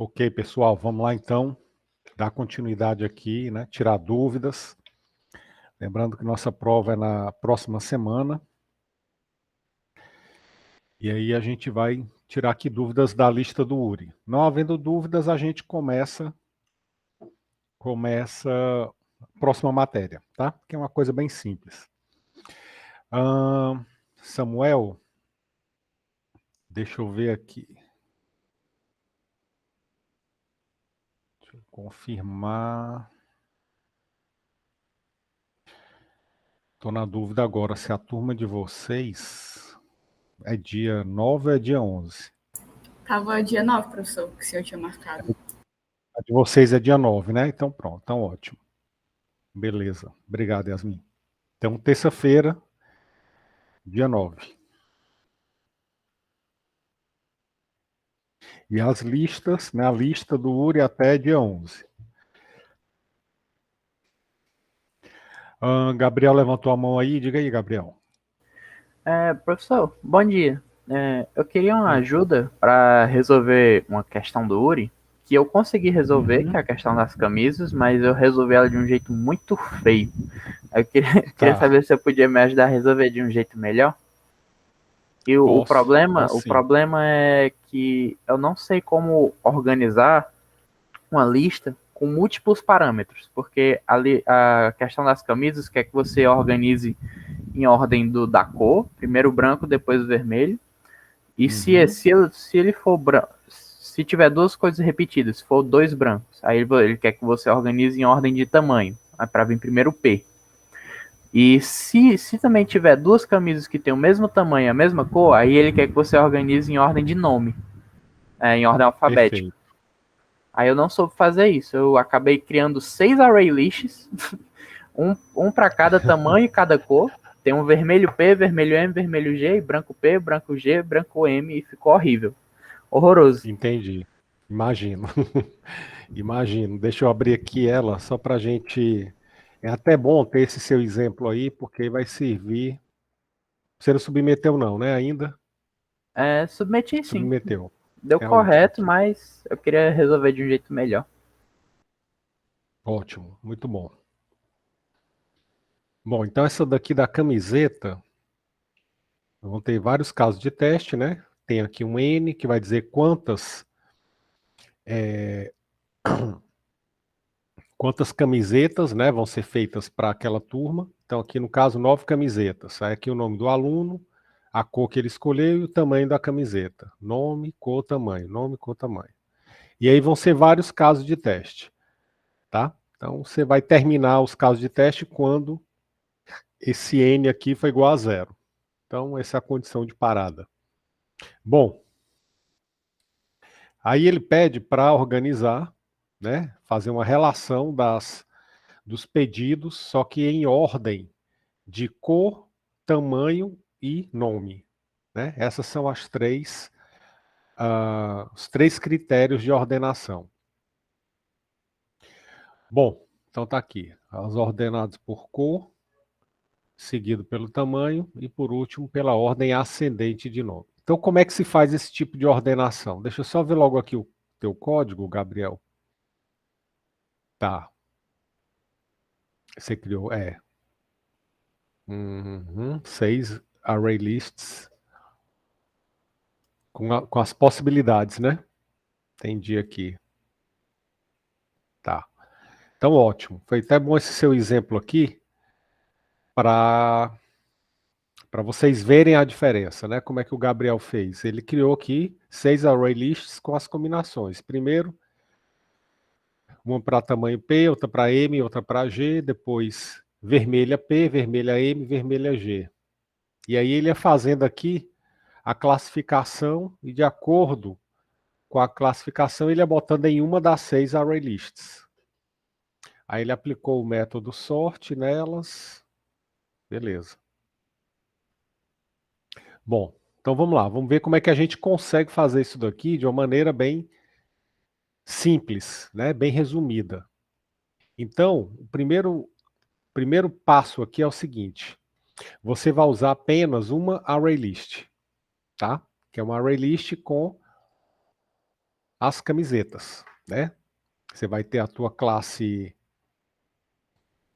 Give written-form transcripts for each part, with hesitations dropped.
Ok, pessoal, vamos lá então, dar continuidade aqui, né? Tirar dúvidas. Lembrando que nossa prova é na próxima semana. E aí a gente vai tirar aqui dúvidas da lista do URI. Não havendo dúvidas, a gente começa a próxima matéria, tá? Que é uma coisa bem simples. Samuel, deixa eu ver aqui. Deixa eu confirmar. Estou na dúvida agora se a turma de vocês é dia 9 ou é dia 11. Tava dia 9, professor, que o senhor tinha marcado. A de vocês é dia 9, né? Então pronto, então ótimo. Beleza. Obrigado, Yasmin. Então, terça-feira, dia 9. E as listas, né? A lista do URI até dia 11. Gabriel levantou a mão aí. Diga aí, Gabriel. Professor, bom dia. Eu queria uma ajuda para resolver uma questão do URI, que eu consegui resolver, que é a questão das camisas, mas eu resolvi ela de um jeito muito feio. Eu queria saber se eu podia me ajudar a resolver de um jeito melhor. E o problema é que eu não sei como organizar uma lista com múltiplos parâmetros, porque a questão das camisas quer que você organize em ordem da cor, primeiro o branco, depois o vermelho. E se ele for branco, se tiver duas coisas repetidas, se for dois brancos, aí ele quer que você organize em ordem de tamanho, para vir primeiro o P. E se também tiver duas camisas que tem o mesmo tamanho, a mesma cor, aí ele quer que você organize em ordem de nome, em ordem alfabética. Perfeito. Aí eu não soube fazer isso. Eu acabei criando 6 array lists, um para cada tamanho e cada cor. Tem um vermelho P, vermelho M, vermelho G, branco P, branco G, branco M, e ficou horrível. Horroroso. Entendi. Imagino. Imagino. Deixa eu abrir aqui ela, só para a gente... É até bom ter esse seu exemplo aí, porque vai servir... Você não submeteu não, né, ainda? Submeti sim. Submeteu. Deu correto, mas eu queria resolver de um jeito melhor. Ótimo, muito bom. Bom, então essa daqui da camiseta, vão ter vários casos de teste, né? Tem aqui um N, que vai dizer quantas camisetas, né, vão ser feitas para aquela turma. Então aqui no caso 9 camisetas. Aí aqui o nome do aluno, a cor que ele escolheu e o tamanho da camiseta. Nome, cor, tamanho. Nome, cor, tamanho. E aí vão ser vários casos de teste, tá? Então você vai terminar os casos de teste quando esse N aqui foi igual a 0. Então essa é a condição de parada. Bom, aí ele pede para organizar, né, fazer uma relação dos pedidos, só que em ordem de cor, tamanho e nome, né? Essas são os três critérios de ordenação. Bom, então tá aqui, as ordenadas por cor, seguido pelo tamanho e por último pela ordem ascendente de nome. Então como é que se faz esse tipo de ordenação? Deixa eu só ver logo aqui o teu código, Gabriel. Tá. Você criou, 6 array lists com as possibilidades, né? Entendi aqui. Tá. Então, ótimo. Foi até bom esse seu exemplo aqui para vocês verem a diferença, né? Como é que o Gabriel fez. Ele criou aqui 6 array lists com as combinações. Primeiro, uma para tamanho P, outra para M, outra para G, depois vermelha P, vermelha M, vermelha G. E aí ele ia fazendo aqui a classificação e de acordo com a classificação ele ia botando em uma das 6 array lists. Aí ele aplicou o método sort nelas. Beleza. Bom, então vamos lá. Vamos ver como é que a gente consegue fazer isso daqui de uma maneira bem simples, né? Bem resumida. Então, o primeiro passo aqui é o seguinte. Você vai usar apenas uma array list, tá? Que é uma array list com as camisetas, né? Você vai ter a tua classe,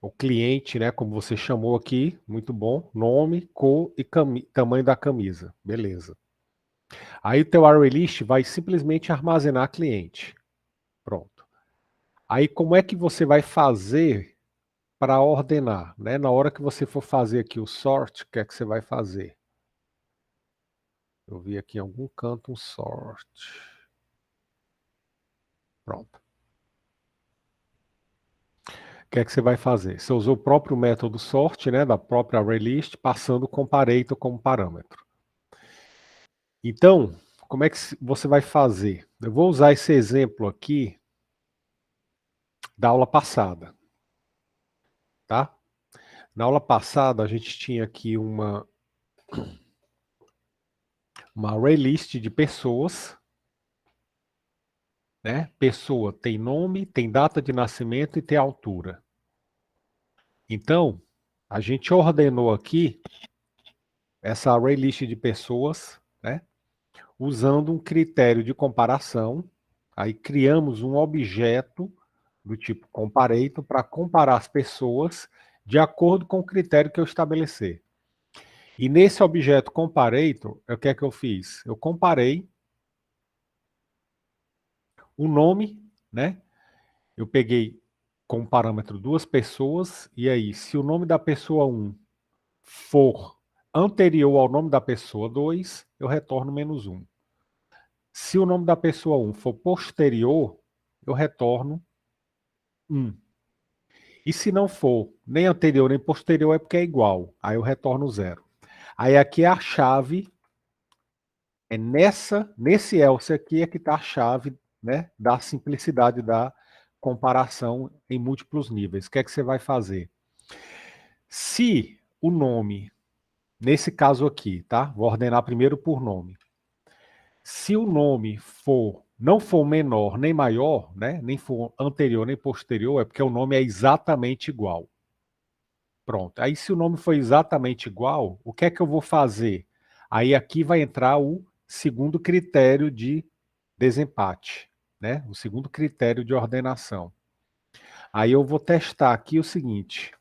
o cliente, né? Como você chamou aqui, muito bom. Nome, cor e tamanho da camisa. Beleza. Aí o teu array list vai simplesmente armazenar cliente. Pronto. Aí como é que você vai fazer para ordenar, né? Na hora que você for fazer aqui o sort, o que é que você vai fazer? Eu vi aqui em algum canto um sort. Pronto. O que é que você vai fazer? Você usou o próprio método sort, né, da própria ArrayList, passando o comparator como parâmetro. Então, como é que você vai fazer? Eu vou usar esse exemplo aqui da aula passada, tá? Na aula passada, a gente tinha aqui uma ArrayList de pessoas, né? Pessoa tem nome, tem data de nascimento e tem altura. Então, a gente ordenou aqui essa ArrayList de pessoas, né? Usando um critério de comparação. Aí criamos um objeto do tipo comparator para comparar as pessoas de acordo com o critério que eu estabelecer. E nesse objeto comparator, o que é que eu fiz? Eu comparei o nome, né? Eu peguei como parâmetro duas pessoas, e aí, se o nome da pessoa 1 for anterior ao nome da pessoa 2, eu retorno -1. Se o nome da pessoa 1 for posterior, eu retorno 1. E se não for nem anterior nem posterior, é porque é igual. Aí eu retorno 0. Aí aqui é a chave, é nesse else aqui é que está a chave, né, da simplicidade da comparação em múltiplos níveis. O que é que você vai fazer? Se o nome, nesse caso aqui, tá? Vou ordenar primeiro por nome. Se o nome não for menor nem maior, né, nem for anterior nem posterior, é porque o nome é exatamente igual. Pronto. Aí se o nome for exatamente igual, o que é que eu vou fazer? Aí aqui vai entrar o segundo critério de desempate, né? O segundo critério de ordenação. Aí eu vou testar aqui o seguinte.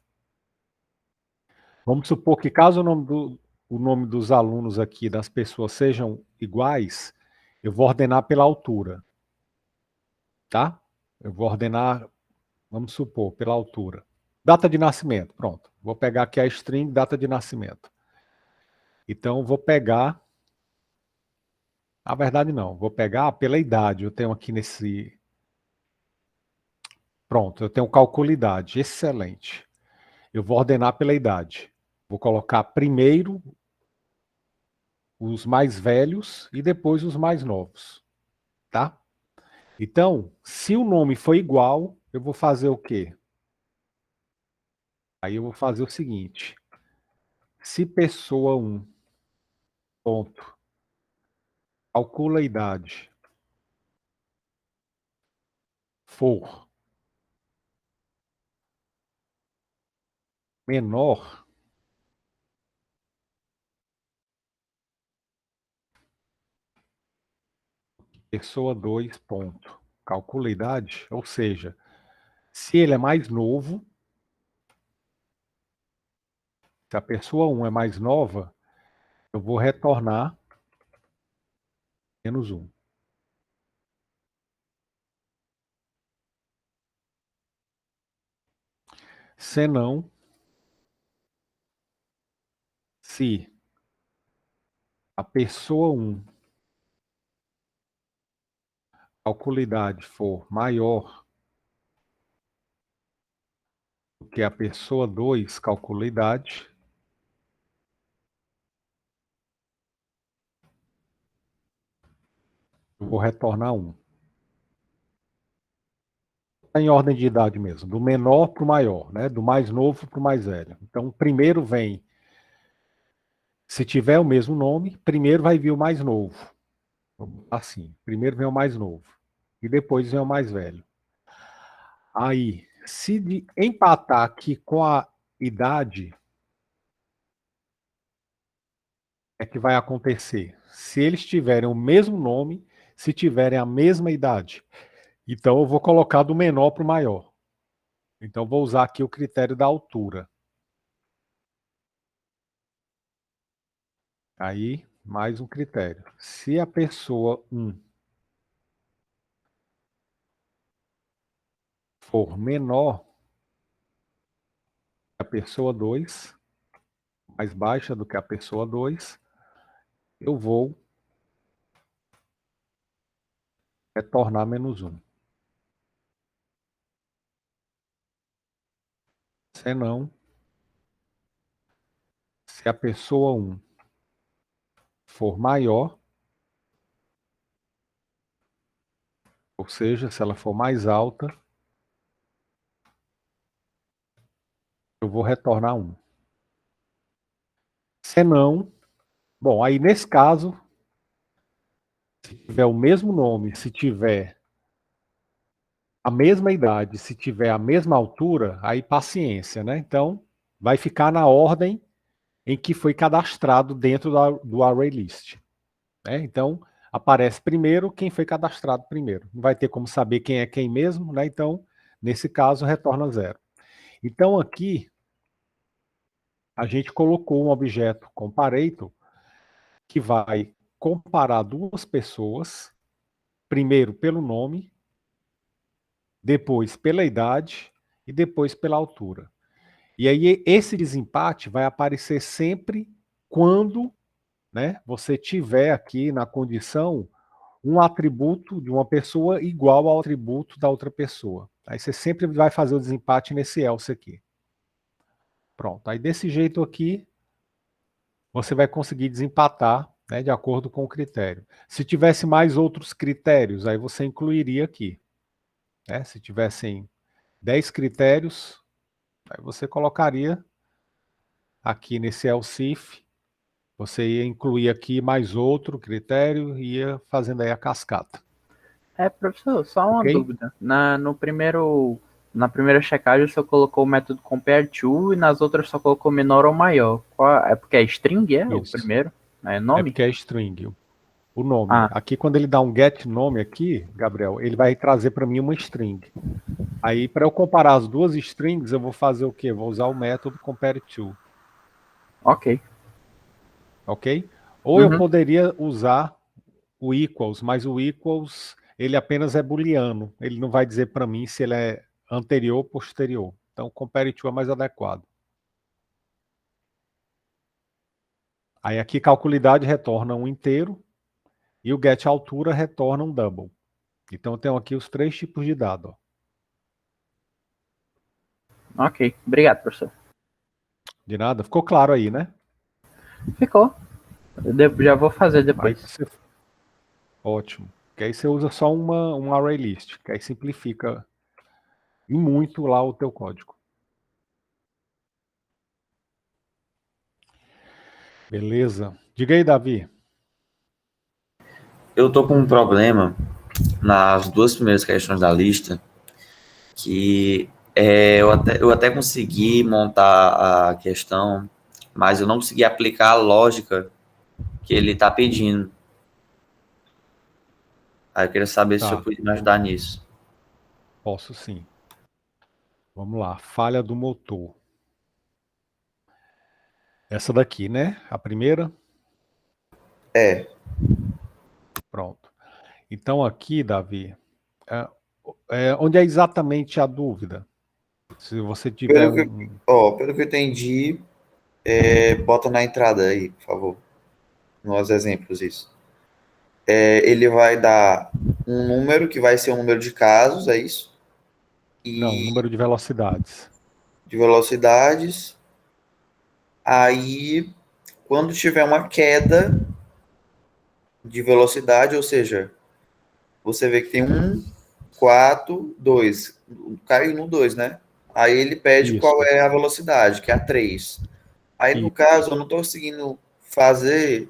Vamos supor que caso o nome dos alunos aqui, das pessoas, sejam iguais, eu vou ordenar pela altura. Tá? Eu vou ordenar, vamos supor, pela altura. Data de nascimento, pronto. Vou pegar aqui a string data de nascimento. Então, vou pegar... Na verdade, não. Vou pegar pela idade. Eu tenho aqui nesse... Pronto, eu tenho calcula idade. Excelente. Eu vou ordenar pela idade. Vou colocar primeiro os mais velhos e depois os mais novos. Tá? Então, se o nome for igual, eu vou fazer o quê? Aí eu vou fazer o seguinte. Se pessoa 1, ponto, calcula a idade, for menor, pessoa 2, ponto, calcula a idade, ou seja, se ele é mais novo, se a pessoa 1 é mais nova, eu vou retornar -1. Senão, se a pessoa 1 calcula a idade for maior do que a pessoa 2 calcula a idade, eu vou retornar 1. Em ordem de idade mesmo, do menor para o maior, né? Do mais novo para o mais velho. Então, primeiro vem, se tiver o mesmo nome, primeiro vai vir o mais novo. Assim, primeiro vem o mais novo e depois vem o mais velho. Aí, se empatar aqui com a idade, é que vai acontecer. Se eles tiverem o mesmo nome, se tiverem a mesma idade. Então, eu vou colocar do menor para o maior. Então, vou usar aqui o critério da altura. Aí, mais um critério. Se a pessoa 1 for menor que a pessoa 2, mais baixa do que a pessoa 2, eu vou retornar -1. Senão, se a pessoa 1 for maior, ou seja, se ela for mais alta, eu vou retornar 1. Senão, bom, aí nesse caso, se tiver o mesmo nome, se tiver a mesma idade, se tiver a mesma altura, aí paciência, né? Então, vai ficar na ordem em que foi cadastrado dentro do ArrayList. Né? Então, aparece primeiro quem foi cadastrado primeiro. Não vai ter como saber quem é quem mesmo, né? Então, nesse caso, retorna 0. Então, aqui, a gente colocou um objeto comparator que vai comparar duas pessoas, primeiro pelo nome, depois pela idade e depois pela altura. E aí esse desempate vai aparecer sempre quando, né, você tiver aqui na condição um atributo de uma pessoa igual ao atributo da outra pessoa. Aí você sempre vai fazer o desempate nesse else aqui. Pronto. Aí desse jeito aqui, você vai conseguir desempatar, né, de acordo com o critério. Se tivesse mais outros critérios, aí você incluiria aqui. Né? Se tivessem 10 critérios, aí você colocaria aqui nesse else if, você ia incluir aqui mais outro critério e ia fazendo aí a cascata. Professor, só uma Ok? dúvida. Na primeira checagem você colocou o método compareTo e nas outras só colocou menor ou maior. É porque é string, o Isso. primeiro? É É nome? porque é string. O nome. Ah, Aqui, quando ele dá um get nome aqui, Gabriel, ele vai trazer para mim uma string. Aí, para eu comparar as duas strings, eu vou fazer o quê? Vou usar o método compareTo. ok. Ok? Ou eu Uhum. poderia usar o equals, mas o equals, ele apenas é booleano. Ele não vai dizer para mim se ele é anterior ou posterior. Então, compareTo é mais adequado. Aí aqui, calculidade retorna um inteiro e o get altura retorna um double. Então, eu tenho aqui os 3 tipos de dado. Ó. Ok. Obrigado, professor. De nada. Ficou claro aí, né? Ficou. Já vou fazer Aí depois. você... Ótimo. Que aí você usa só um array list, que aí simplifica e muito lá o teu código. Beleza. Diga aí, Davi. Eu tô com um problema nas duas primeiras questões da lista, que eu até consegui montar a questão, mas eu não consegui aplicar a lógica que ele está pedindo. Aí eu queria saber se eu Tá, podia me ajudar nisso. posso sim. Vamos lá. Falha do motor. Essa daqui, né? A primeira? É, Pronto. Então aqui, Davi, é, onde é exatamente a dúvida? Se você tiver pelo que, pelo que eu entendi, bota na entrada aí, por favor, nos exemplos isso. Ele vai dar um número que vai ser um número de casos, é isso? Não, E número de velocidades. de velocidades. Aí, quando tiver uma queda de velocidade, ou seja, você vê que tem 4, 2. Cai no 2, né? Aí ele pede qual Isso. é a velocidade, que é a 3. Aí, no E, caso, eu não estou conseguindo fazer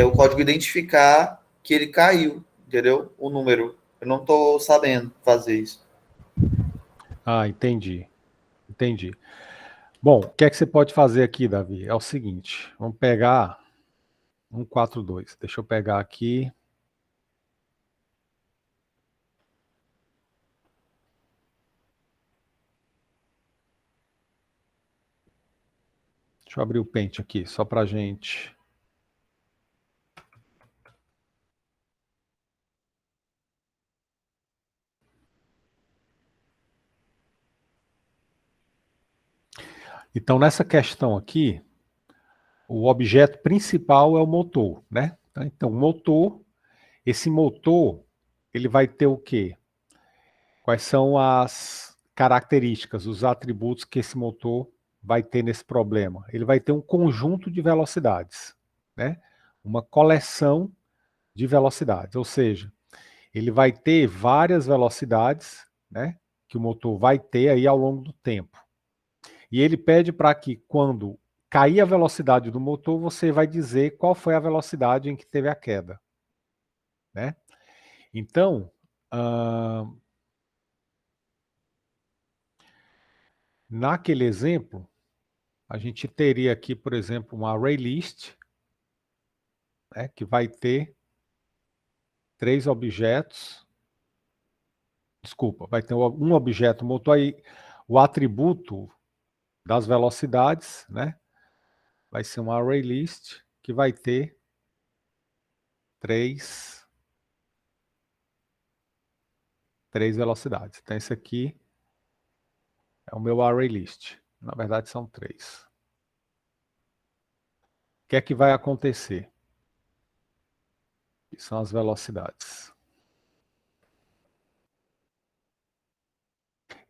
o código identificar que ele caiu, entendeu? O número. Eu não estou sabendo fazer isso. entendi. Entendi. Bom, o que é que você pode fazer aqui, Davi? É o seguinte, vamos pegar 142. Deixa eu pegar aqui. Deixa eu abrir o Paint aqui, só para a gente... Então, nessa questão aqui, o objeto principal é o motor, né? Então, o motor, esse motor, ele vai ter o quê? Quais são as características, os atributos que esse motor vai ter nesse problema? Ele vai ter um conjunto de velocidades, né? Uma coleção de velocidades, ou seja, ele vai ter várias velocidades, né? Que o motor vai ter aí ao longo do tempo. E ele pede para que quando cair a velocidade do motor, você vai dizer qual foi a velocidade em que teve a queda, né? Então, naquele exemplo, a gente teria aqui, por exemplo, um array list, né, que vai ter 3 objetos. Desculpa, vai ter um objeto motor aí, o atributo das velocidades, né? Vai ser um array list que vai ter 3 velocidades. Então, esse aqui é o meu array list. Na verdade, são 3. O que é que vai acontecer? Que são as velocidades.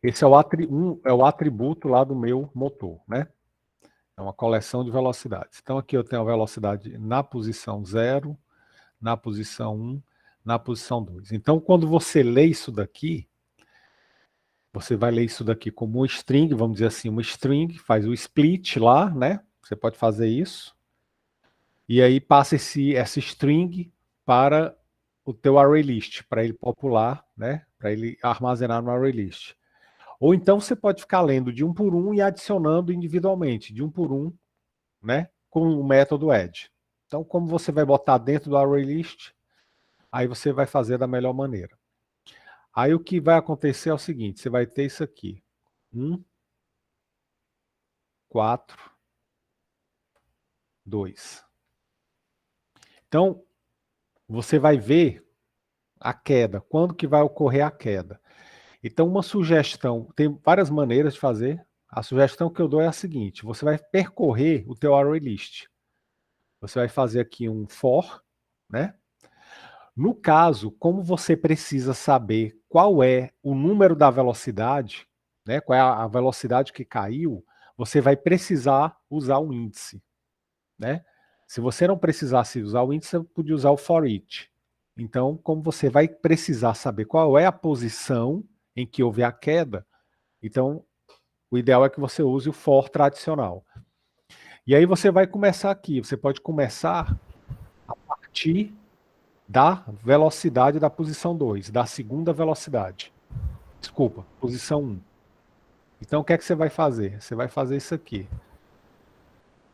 Esse é o atributo lá do meu motor, né? É uma coleção de velocidades. Então, aqui eu tenho a velocidade na posição 0, na posição 1, na posição 2. Então, quando você lê isso daqui, você vai ler isso daqui como um string, vamos dizer assim, uma string, faz o split lá, né? Você pode fazer isso. E aí passa essa string para o teu array list, para ele popular, né? Para ele armazenar no array list. Ou então você pode ficar lendo de um por um e adicionando individualmente, de um por um, né? Com o método add. Então, como você vai botar dentro do array list, aí você vai fazer da melhor maneira. Aí o que vai acontecer é o seguinte, você vai ter isso aqui. 1, 4, 2. Então, você vai ver a queda, quando que vai ocorrer a queda. Então, uma sugestão, tem várias maneiras de fazer. A sugestão que eu dou é a seguinte, você vai percorrer o teu array list. Você vai fazer aqui um for, né? No caso, como você precisa saber qual é o número da velocidade, né? Qual é a velocidade que caiu, você vai precisar usar o índice, né? Se você não precisasse usar o índice, você podia usar o for each. Então, como você vai precisar saber qual é a posição em que houve a queda, então o ideal é que você use o for tradicional. E aí você vai começar aqui, você pode começar a partir da velocidade da posição 2, da segunda velocidade. Desculpa, posição 1. Então o que é que você vai fazer? Você vai fazer isso aqui.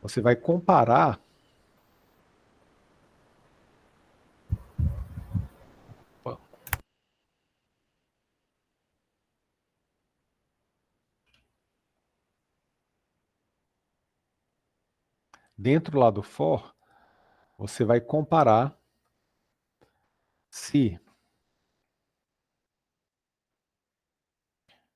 Você vai comparar dentro lá do for, você vai comparar se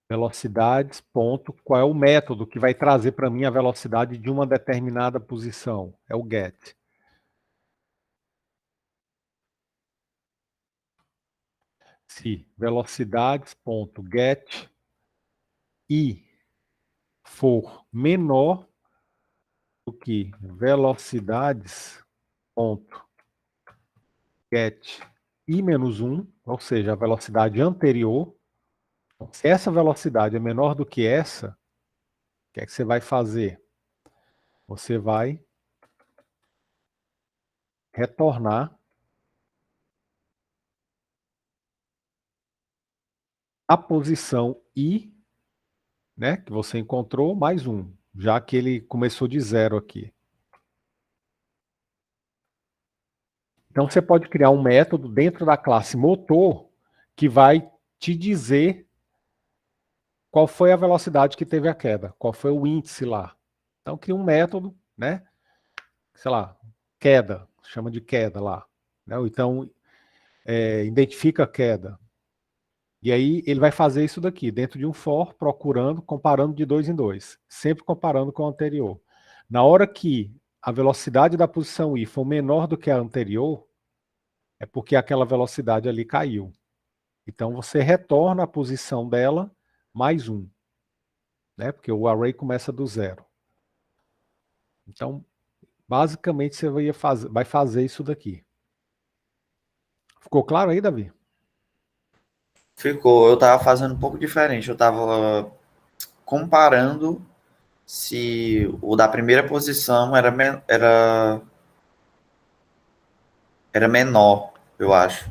velocidades, ponto, qual é o método que vai trazer para mim a velocidade de uma determinada posição? É o get. Se velocidades, ponto, get e for menor do que velocidades, ponto, get i menos 1, ou seja, a velocidade anterior. Se essa velocidade é menor do que essa, o que é que você vai fazer? Você vai retornar a posição i, né, que você encontrou, mais 1, já que ele começou de 0 aqui. Então você pode criar um método dentro da classe motor que vai te dizer qual foi a velocidade que teve a queda, qual foi o índice lá. Então cria um método né? Sei lá, queda, chama de queda lá, né? Ou então identifica a queda. E aí ele vai fazer isso daqui, dentro de um for, procurando, comparando de 2 em 2, sempre comparando com o anterior. Na hora que a velocidade da posição I for menor do que a anterior, é porque aquela velocidade ali caiu. Então você retorna a posição dela mais 1, né? Porque o array começa do 0. Então, basicamente você vai fazer isso daqui. Ficou claro aí, Davi? Ficou. Eu tava fazendo um pouco diferente. Eu tava comparando se o da primeira posição era menor, eu acho.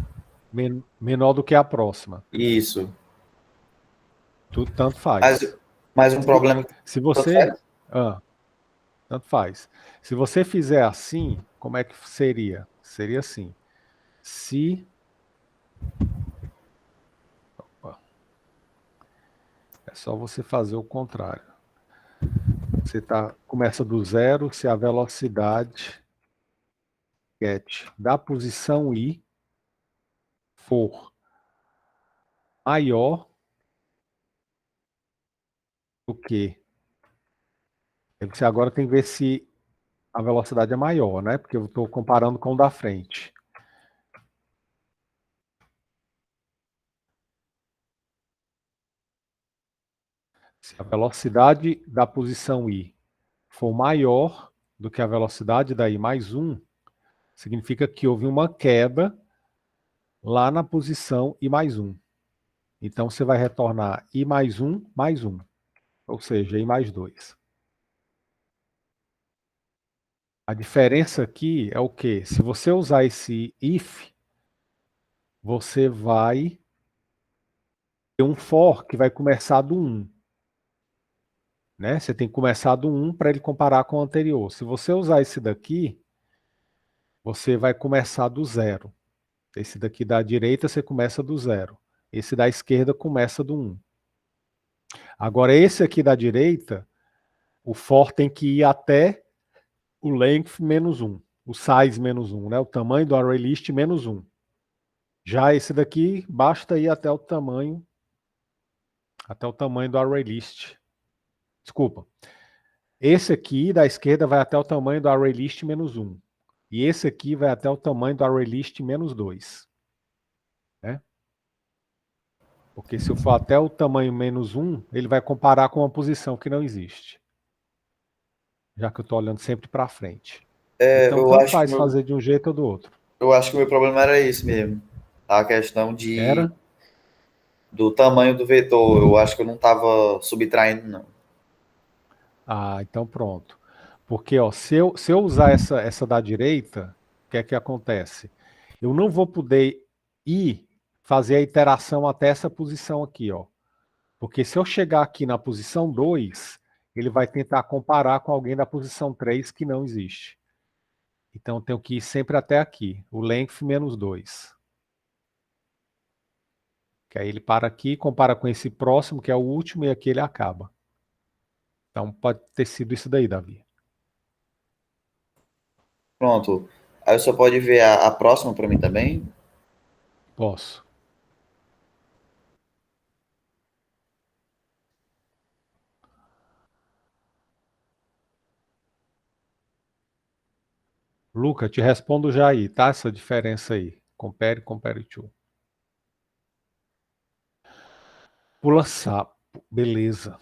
Menor do que a próxima. Isso. Tudo tanto Mas, faz. mas um problema. Se Tanto você. faz. Tanto faz. Se você fizer assim, como é que seria? Seria assim. Se. Opa. É só você fazer o contrário. Você começa do 0, se a velocidade get da posição I for maior do que. Aí você agora tem que ver se a velocidade é maior, né? Porque eu estou comparando com o da frente. Se a velocidade da posição I for maior do que a velocidade da I mais 1, significa que houve uma queda lá na posição I mais 1. Então você vai retornar I mais 1 mais 1, ou seja, I mais 2. A diferença aqui é o quê? Se você usar esse if, você vai ter um for que vai começar do 1. Né? Você tem que começar do 1 para ele comparar com o anterior. Se você usar esse daqui, você vai começar do 0. Esse daqui da direita você começa do 0. Esse da esquerda começa do 1. Agora esse aqui da direita, o for tem que ir até o length menos 1. O size menos 1, né? O tamanho do array list menos 1. Já esse daqui, basta ir até o tamanho do array list. Desculpa. Esse aqui da esquerda vai até o tamanho do array list menos 1. E esse aqui vai até o tamanho do array list menos 2. Né? Porque se eu for até o tamanho menos 1, ele vai comparar com uma posição que não existe. Já que eu estou olhando sempre para frente. Então, Eu tanto acho que faz fazer de um jeito ou do outro. eu acho que o meu problema era esse mesmo. A questão Era? do tamanho do vetor. Eu acho que eu não estava subtraindo, não. Ah, então pronto. Porque ó, se eu usar essa da direita, o que é que acontece? Eu não vou poder ir fazer a iteração até essa posição aqui, ó. Porque se eu chegar aqui na posição 2, ele vai tentar comparar com alguém da posição 3 que não existe. Então eu tenho que ir sempre até aqui, o length menos 2. Que aí ele para aqui, compara com esse próximo, que é o último, e aqui ele acaba. Então pode ter sido isso daí, Davi. Pronto. Aí você pode ver a próxima para mim também? Posso. Luca, te respondo já aí, tá? Essa diferença aí. Compare to. Pula sapo. Beleza.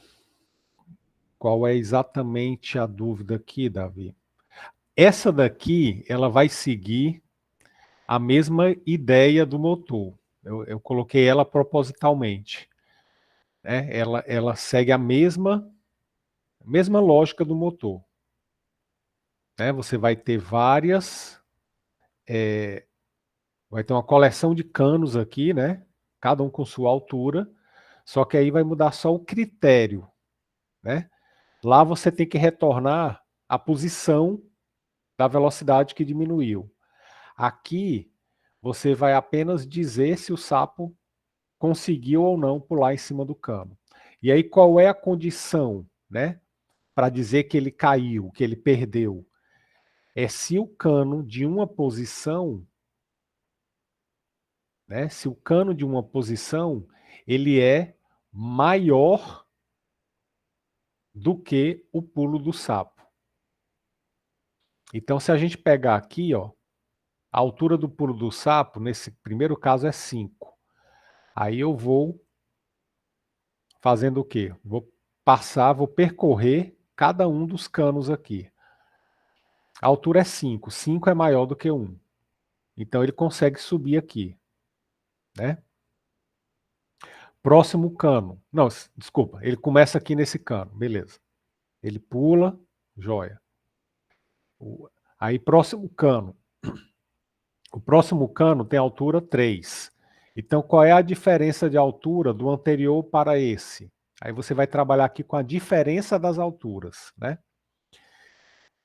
Qual é exatamente a dúvida aqui, Davi? Essa daqui, ela vai seguir a mesma ideia do motor. Eu coloquei ela propositalmente. Né? Ela segue a mesma lógica do motor. Né? Você vai ter vai ter uma coleção de canos aqui, né? Cada um com sua altura, só que aí vai mudar só o critério. Né? Lá você tem que retornar a posição da velocidade que diminuiu. Aqui, você vai apenas dizer se o sapo conseguiu ou não pular em cima do cano. E aí, qual é a condição, né, para dizer que ele caiu, que ele perdeu, é se o cano de uma posição, né? Se o cano de uma posição ele é maior do que o pulo do sapo. Então, se a gente pegar aqui, ó, a altura do pulo do sapo, nesse primeiro caso, é 5. Aí eu vou fazendo o quê? Vou percorrer cada um dos canos aqui. A altura é 5. 5 é maior do que 1. Então ele consegue subir aqui, né? Próximo cano. Não, desculpa. Ele começa aqui nesse cano. Beleza. Ele pula. Joia. Aí próximo cano. O próximo cano tem altura 3. Então qual é a diferença de altura do anterior para esse? Aí você vai trabalhar aqui com a diferença das alturas, né?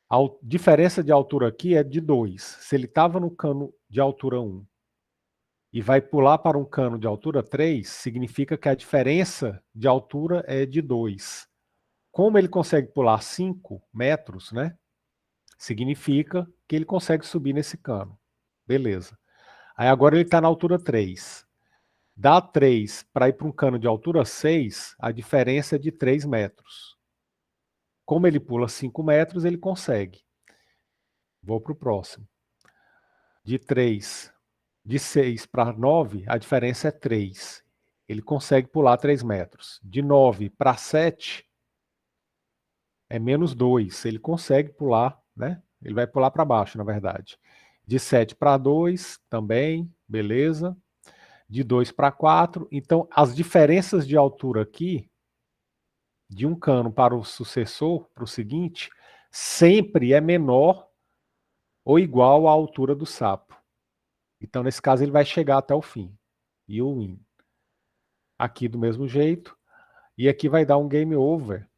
A diferença de altura aqui é de 2. Se ele estava no cano de altura 1 e vai pular para um cano de altura 3, significa que a diferença de altura é de 2. Como ele consegue pular 5 metros, né? Significa que ele consegue subir nesse cano. Beleza. Aí agora ele está na altura 3. Da 3 para ir para um cano de altura 6, a diferença é de 3 metros. Como ele pula 5 metros, ele consegue. Vou para o próximo. De 6 para 9, a diferença é 3. Ele consegue pular 3 metros. De 9 para 7, é menos 2. Ele consegue pular, né? Ele vai pular para baixo, na verdade. De 7 para 2, também, beleza. De 2 para 4. Então, as diferenças de altura aqui, de um cano para o sucessor, para o seguinte, sempre é menor ou igual à altura do sapo. Então, nesse caso, ele vai chegar até o fim. E o win. Aqui do mesmo jeito. E aqui vai dar um game over.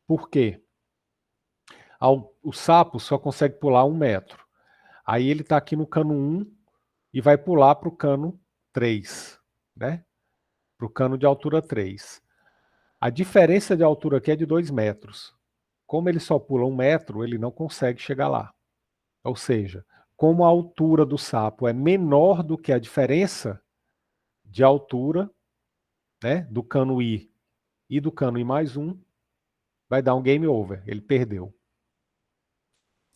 Por quê? O sapo só consegue pular 1 metro. Aí ele está aqui no cano 1 e vai pular para o cano 3. Né? Para o cano de altura 3. A diferença de altura aqui é de 2 metros. Como ele só pula 1 metro, ele não consegue chegar lá. Ou seja, como a altura do sapo é menor do que a diferença de altura, né, do cano I e do cano I mais 1, vai dar um game over. Ele perdeu.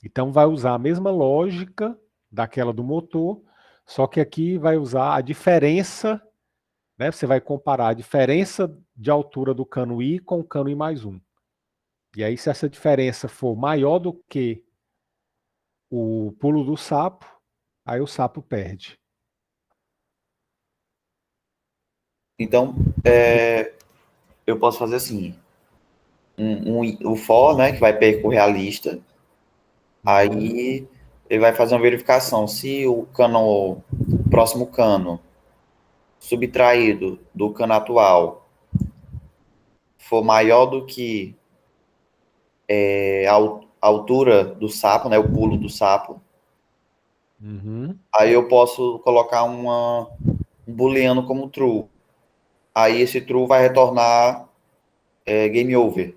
Então vai usar a mesma lógica daquela do motor, só que aqui vai usar a diferença, né, você vai comparar a diferença de altura do cano I com o cano I mais 1. E aí, se essa diferença for maior do que o pulo do sapo, aí o sapo perde. Então, eu posso fazer assim, o for, né, que vai percorrer a lista, aí ele vai fazer uma verificação. Se o próximo cano subtraído do cano atual for maior do que a altura do sapo, né, o pulo do sapo, aí eu posso colocar um booleano como true. Aí esse true vai retornar game over.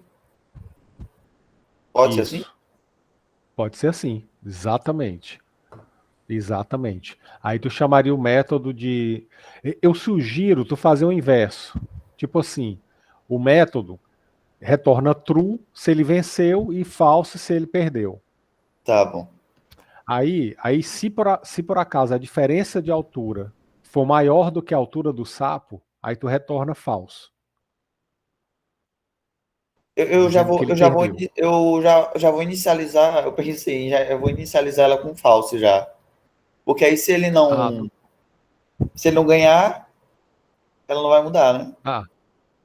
Pode ser assim? Pode ser assim, exatamente. Exatamente. Aí tu chamaria o método de... Eu sugiro tu fazer o inverso. Tipo assim, o método retorna true se ele venceu e false se ele perdeu. Tá bom. Aí se por acaso a diferença de altura for maior do que a altura do sapo, aí tu retorna falso. Eu já vou inicializar, eu pensei, eu vou inicializar ela com false já. Porque aí se ele não ganhar, ela não vai mudar, né?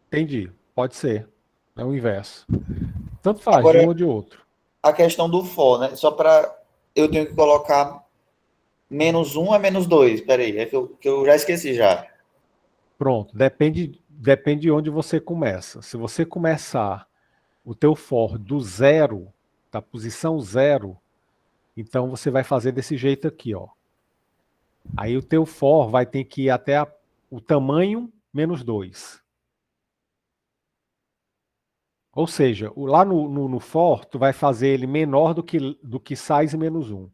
Entendi. Pode ser. É o inverso. Tanto faz, Agora, de um ou de outro. A questão do for, né? Só para eu tenho que colocar -1 a -2. Peraí, é que eu já esqueci já. Pronto, depende de onde você começa. Se você começar o teu for do 0, da posição 0, então você vai fazer desse jeito aqui, ó. Aí o teu for vai ter que ir até o tamanho -2. Ou seja, lá no for, tu vai fazer ele menor do que size menos 1.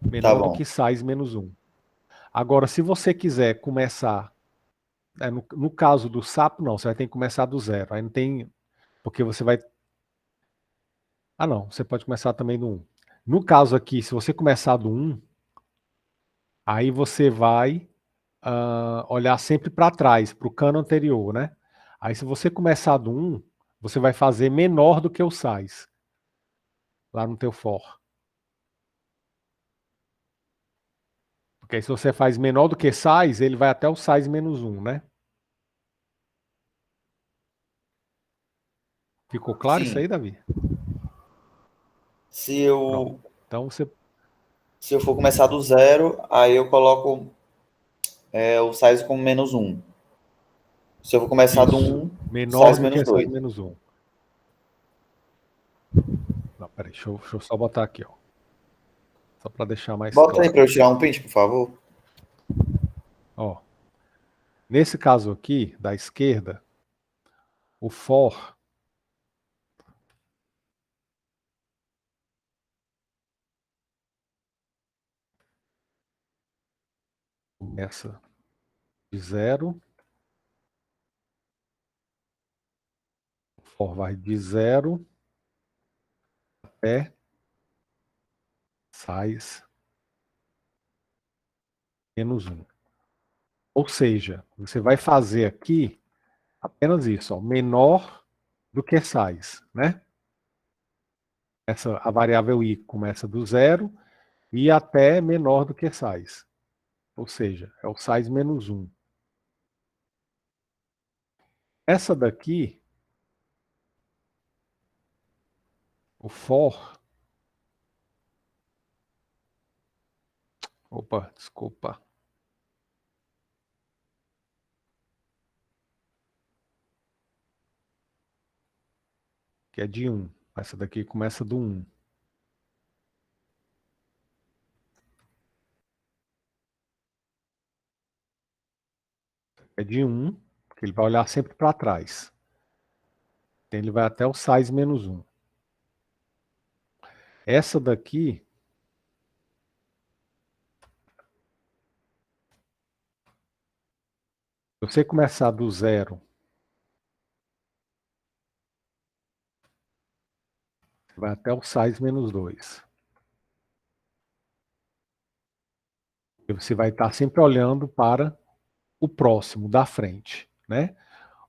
Tá Menor do bom. que size menos 1. Agora, se você quiser começar, no caso do sapo, não, você vai ter que começar do zero. Aí não tem, porque você vai... Ah, não, você pode começar também do 1. No caso aqui, se você começar do 1, aí você vai olhar sempre para trás, para o cano anterior, né? Aí se você começar do 1, você vai fazer menor do que o size, lá no teu for. Porque aí se você faz menor do que size, ele vai até o size menos 1, né? Ficou claro isso Sim. aí, Davi? Se Pronto. eu, Então você... se eu for começar do zero, aí eu coloco o size como menos um. Se eu for começar do Isso. 1, Menor size do menos que size 2. menos 1. Não, peraí, deixa eu só botar aqui, ó. Só para deixar mais Bota aí claro. para eu tirar um print, por favor. Ó, nesse caso aqui, da esquerda, o for começa de zero. O for vai de zero até size menos 1. Ou seja, você vai fazer aqui apenas isso, ó, menor do que size, né? A variável i começa do zero e até menor do que size. Ou seja, é o size menos 1. Essa daqui, o for... Opa, desculpa. Que é de 1. Essa daqui começa do 1. É de 1, porque ele vai olhar sempre para trás. Então ele vai até o size menos 1. Essa daqui, se você começar do zero, vai até o size menos 2. E você vai estar sempre olhando para o próximo, da frente, né?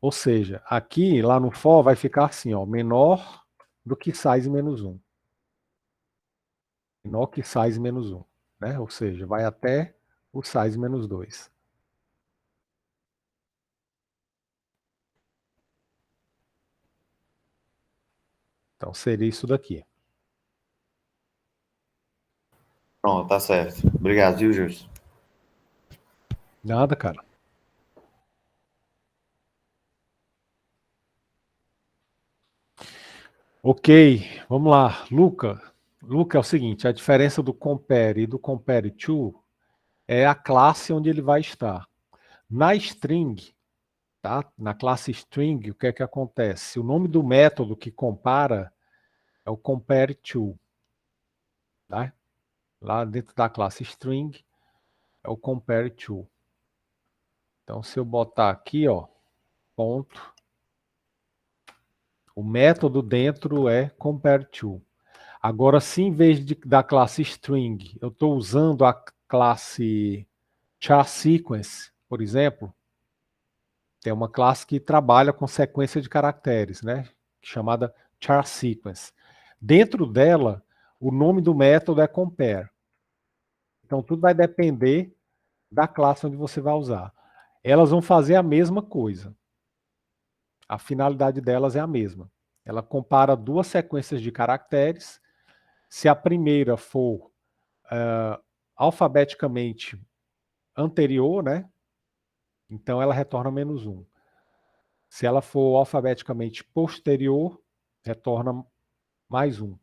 Ou seja, aqui, lá no for, vai ficar assim, ó, menor do que size menos 1. Menor que size menos 1, né? Ou seja, vai até o size menos 2. Então seria isso daqui. Pronto, tá certo. Obrigado, viu, Gilson? Nada, cara. Ok, vamos lá. Luca. Luca é o seguinte, a diferença do compare e do compare to é a classe onde ele vai estar. Na string, tá? Na classe string, o que é que acontece? O nome do método que compara é o compare to, tá? Lá dentro da classe string é o compare to. Então, se eu botar aqui, ó, ponto, o método dentro é compare to. Agora, se em vez da classe string, eu estou usando a classe char sequence, por exemplo, tem uma classe que trabalha com sequência de caracteres, né? Chamada char sequence. Dentro dela, o nome do método é compare. Então, tudo vai depender da classe onde você vai usar. Elas vão fazer a mesma coisa. A finalidade delas é a mesma. Ela compara duas sequências de caracteres. Se a primeira for alfabeticamente anterior, né? Então ela retorna menos 1. Se ela for alfabeticamente posterior, retorna mais 1.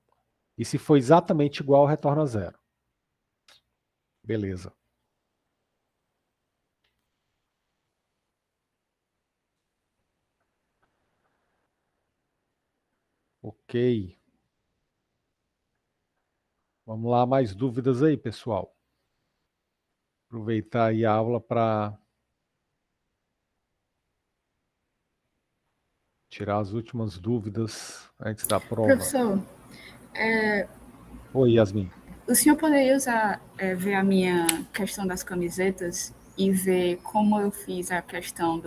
E se for exatamente igual, retorna 0. Beleza. Ok. Vamos lá, mais dúvidas aí, pessoal? Aproveitar aí a aula para tirar as últimas dúvidas antes da prova. Professor, Oi, Yasmin. o senhor poderia usar, ver a minha questão das camisetas e ver como eu fiz a questão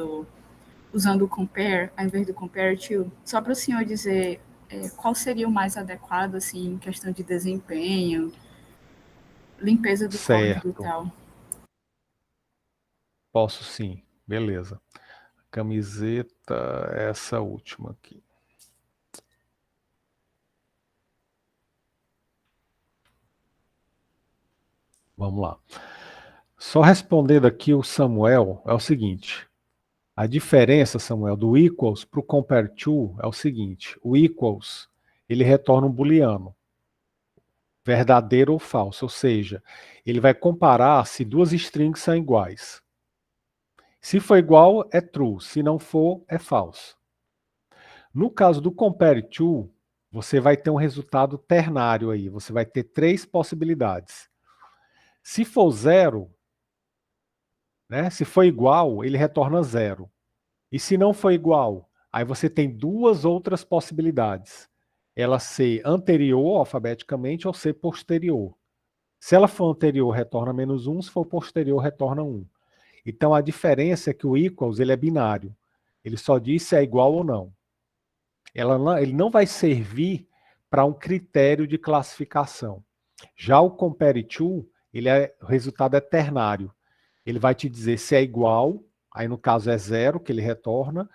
usando o compare, ao invés do compare to, só para o senhor dizer qual seria o mais adequado, assim, em questão de desempenho, limpeza do código e Certo. tal. Posso sim. Beleza. Camiseta, essa última aqui. Vamos lá. Só respondendo aqui o Samuel, é o seguinte. A diferença, Samuel, do equals para o compare to é o seguinte. O equals, ele retorna um booleano, verdadeiro ou falso. Ou seja, ele vai comparar se duas strings são iguais. Se for igual, é true. Se não for, é falso. No caso do compare to, você vai ter um resultado ternário aí. Você vai ter três possibilidades. Se for zero, né? Se for igual, ele retorna zero. E se não for igual, aí você tem duas outras possibilidades. Ela ser anterior alfabeticamente ou ser posterior. Se ela for anterior, retorna -1. Se for posterior, retorna 1. Então a diferença é que o equals ele é binário. Ele só diz se é igual ou não. Ele não vai servir para um critério de classificação. Já o compare to, o resultado é ternário. Ele vai te dizer se é igual, aí no caso é zero que ele retorna,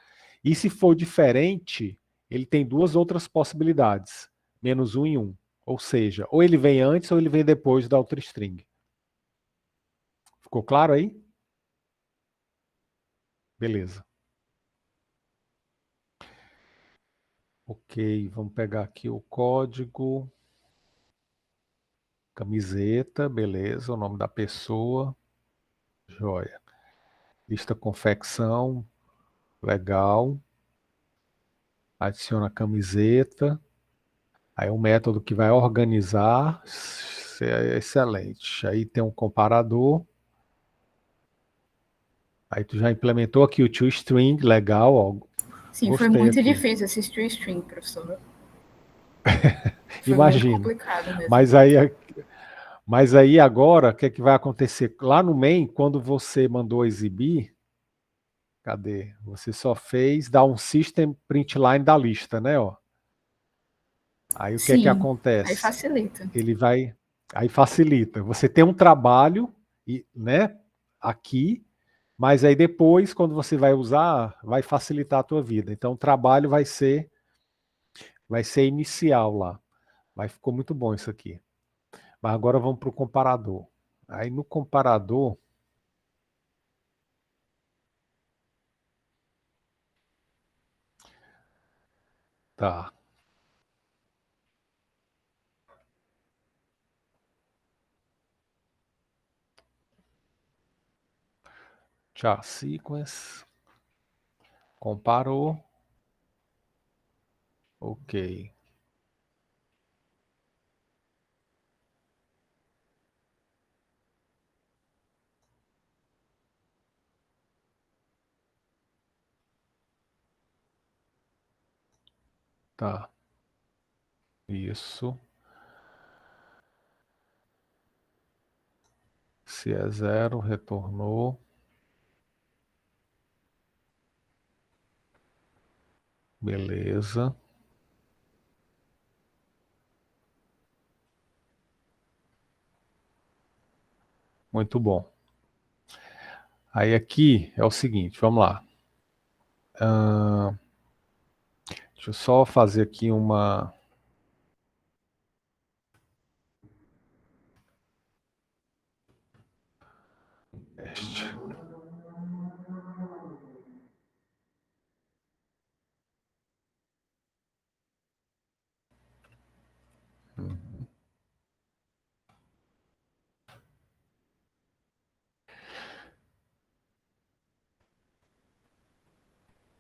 e se for diferente, ele tem duas outras possibilidades, -1 e 1. Ou seja, ou ele vem antes ou ele vem depois da outra string. Ficou claro aí? Beleza. Ok, vamos pegar aqui o código. Camiseta, beleza, o nome da pessoa. Joia. Lista confecção, legal. Adiciona a camiseta. Aí um método que vai organizar, é excelente. Aí tem um comparador. Aí tu já implementou aqui o toString, legal, ó. Sim, foi Gostei muito aqui. difícil esse string, professor. Foi muito Imagino. complicado mesmo. Mas aí agora, o que é que vai acontecer? Lá no main, quando você mandou exibir, cadê? Você só fez dar um system print line da lista, né? Ó. Aí o que é que Sim, aí acontece? facilita. Aí facilita. Você tem um trabalho, né? Aqui, mas aí depois, quando você vai usar, vai facilitar a tua vida. Então o trabalho vai ser inicial lá. Mas ficou muito bom isso aqui. Mas agora vamos para o comparador. Aí no comparador, tá. Char sequence. Comparou. Ok. Tá. Isso. Se é zero, retornou. Beleza. Muito bom. Aí aqui é o seguinte, vamos lá. Deixa eu só fazer aqui uma... teste.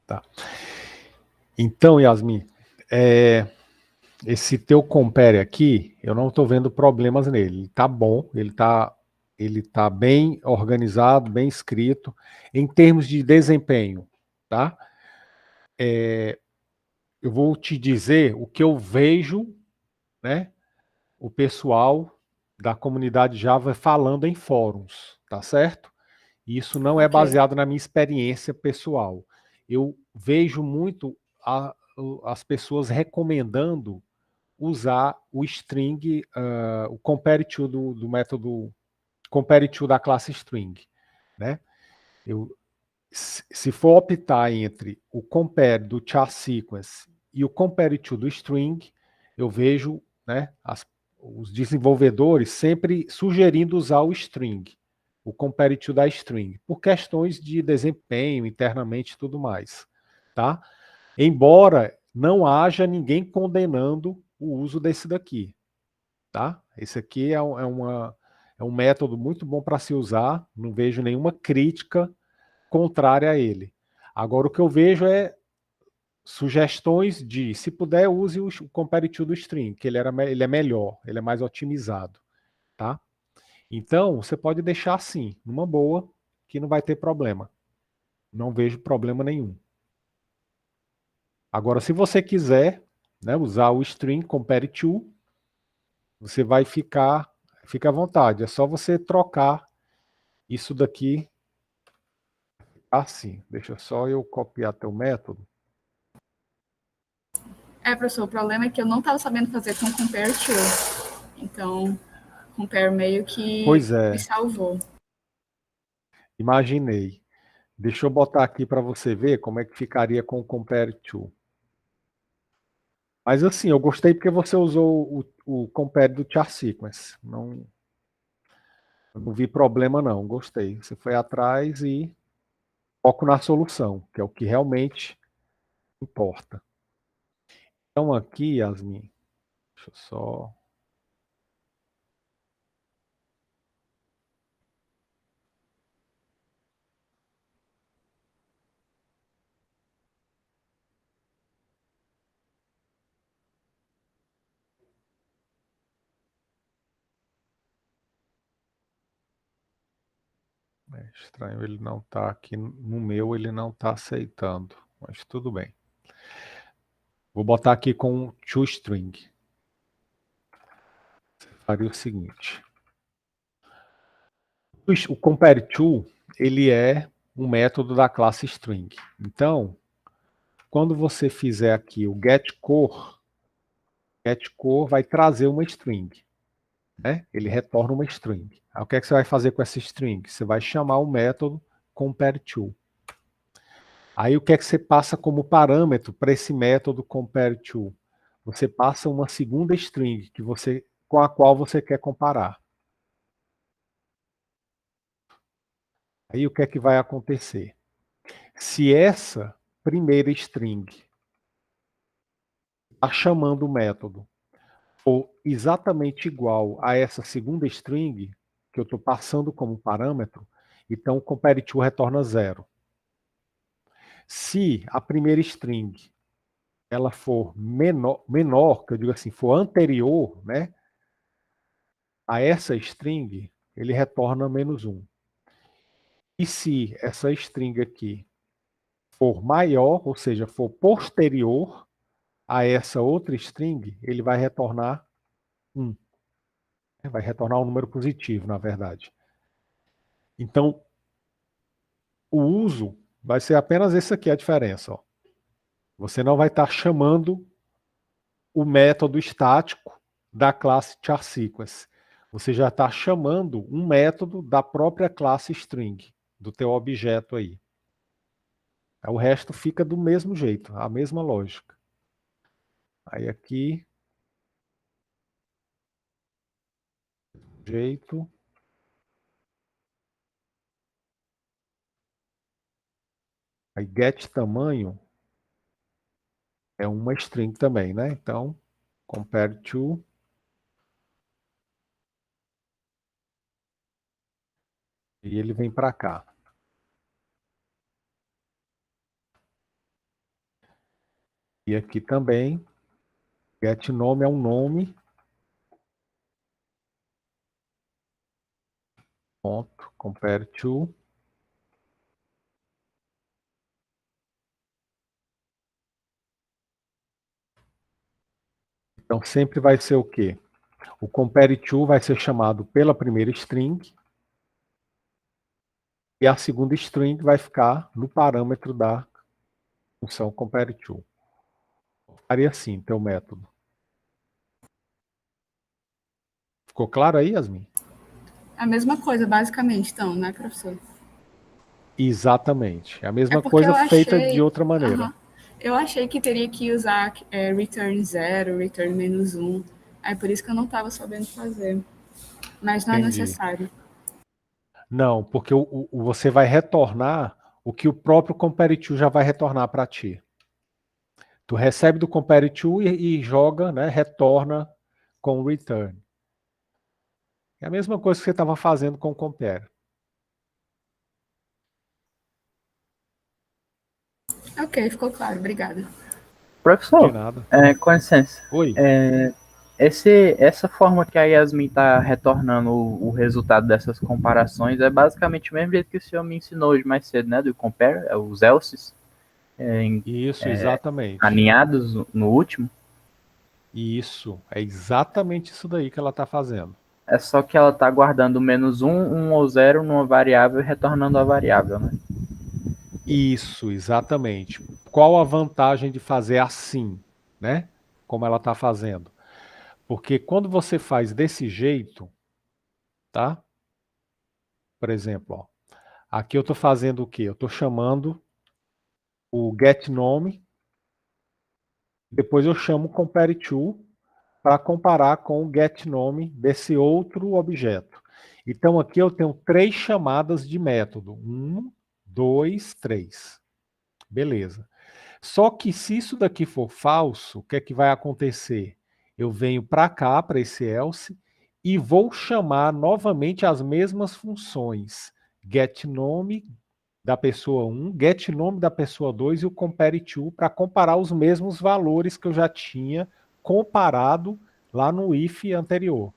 Tá. Então, Yasmin, esse teu compare aqui, eu não estou vendo problemas nele. Ele está bom, ele tá bem organizado, bem escrito. Em termos de desempenho, tá? Eu vou te dizer o que eu vejo, né? O pessoal da comunidade Java falando em fóruns, tá certo? Isso não é Ok. baseado na minha experiência pessoal. Eu vejo muito as pessoas recomendando usar o string, o compare to do método compare to da classe string, né? Eu, se for optar entre o compare do char sequence e o compare to do string, eu vejo, né, os desenvolvedores sempre sugerindo usar o string, o compare to da string, por questões de desempenho internamente e tudo mais, tá? Embora não haja ninguém condenando o uso desse daqui, tá? Esse aqui é um método muito bom para se usar, não vejo nenhuma crítica contrária a ele. Agora, o que eu vejo é sugestões de, se puder, use o compare to do string, que ele é melhor, ele é mais otimizado, tá? Então, você pode deixar assim, numa boa, que não vai ter problema. Não vejo problema nenhum. Agora, se você quiser, né, usar o string compare to, você vai fica à vontade. É só você trocar isso daqui assim. Deixa só eu copiar teu método. Professor, o problema é que eu não estava sabendo fazer com compare to. Então, compare meio que Pois me é, salvou. imaginei. Deixa eu botar aqui para você ver como é que ficaria com o compare to. Mas assim, eu gostei porque você usou o compare do char sequence. Não vi problema não, gostei. Você foi atrás e foco na solução, que é o que realmente importa. Então aqui, Yasmin, deixa eu só... É estranho, ele não está aqui no meu, ele não está aceitando, mas tudo bem. Vou botar aqui com toString. Faria o seguinte. O compareTo, ele é um método da classe string. Então, quando você fizer aqui o getCore vai trazer uma string, né? Ele retorna uma string. Aí o que é que você vai fazer com essa string? Você vai chamar o método compareTo. Aí o que é que você passa como parâmetro para esse método compareTo? Você passa uma segunda string com a qual você quer comparar. Aí o que é que vai acontecer? Se essa primeira string está chamando o método for exatamente igual a essa segunda string que eu estou passando como parâmetro, então o compareTo retorna 0. Se a primeira string ela for menor, que eu digo assim, for anterior, né, a essa string, ele retorna -1. E se essa string aqui for maior, ou seja, for posterior a essa outra string, ele vai retornar 1. Vai retornar um número positivo, na verdade. Então, o uso vai ser apenas esse aqui, a diferença. Ó. Você não vai estar chamando o método estático da classe charSequence. Você já está chamando um método da própria classe string, do teu objeto aí. O resto fica do mesmo jeito, a mesma lógica. Aí aqui, jeito. Aí get tamanho é uma string também, né? Então, compare to. E ele vem para cá. E aqui também, GetNome é um nome. Ponto, compare to. Então, sempre vai ser o quê? O compare to vai ser chamado pela primeira string e a segunda string vai ficar no parâmetro da função compare to. Faria assim, teu método. Ficou claro aí, Yasmin? A mesma coisa, basicamente, então, né, professor? Exatamente. É a mesma porque coisa eu feita de achei. outra maneira. Aham. Eu achei que teria que usar return 0, return -1. Aí por isso que eu não estava sabendo fazer. Mas não é Entendi. necessário. Não, porque você vai retornar o que o próprio compare to já vai retornar para ti. Tu recebe do compare to e joga, né, retorna com o return. É a mesma coisa que você estava fazendo com o compare. Ok, ficou claro, obrigada. De Professor, nada. com licença. Oi. Essa forma que a Yasmin está retornando o resultado dessas comparações é basicamente o mesmo jeito que o senhor me ensinou hoje mais cedo, né? Do compare, os else's, Isso, exatamente. aninhados no último. Isso, é exatamente isso daí que ela está fazendo. É só que ela está guardando -1 ou 0 numa variável e retornando a variável, né? Isso, exatamente. Qual a vantagem de fazer assim, né? Como ela está fazendo? Porque quando você faz desse jeito, tá? Por exemplo, ó, aqui eu estou fazendo o quê? Eu estou chamando o getNome, depois eu chamo o compareTo para comparar com o getNome desse outro objeto. Então aqui eu tenho 3 chamadas de método. 1, 2, 3. Beleza. Só que se isso daqui for falso, o que é que vai acontecer? Eu venho para cá, para esse else, e vou chamar novamente as mesmas funções. GetNome da pessoa 1, GetNome da pessoa 2 e o compareTo para comparar os mesmos valores que eu já tinha comparado lá no if anterior.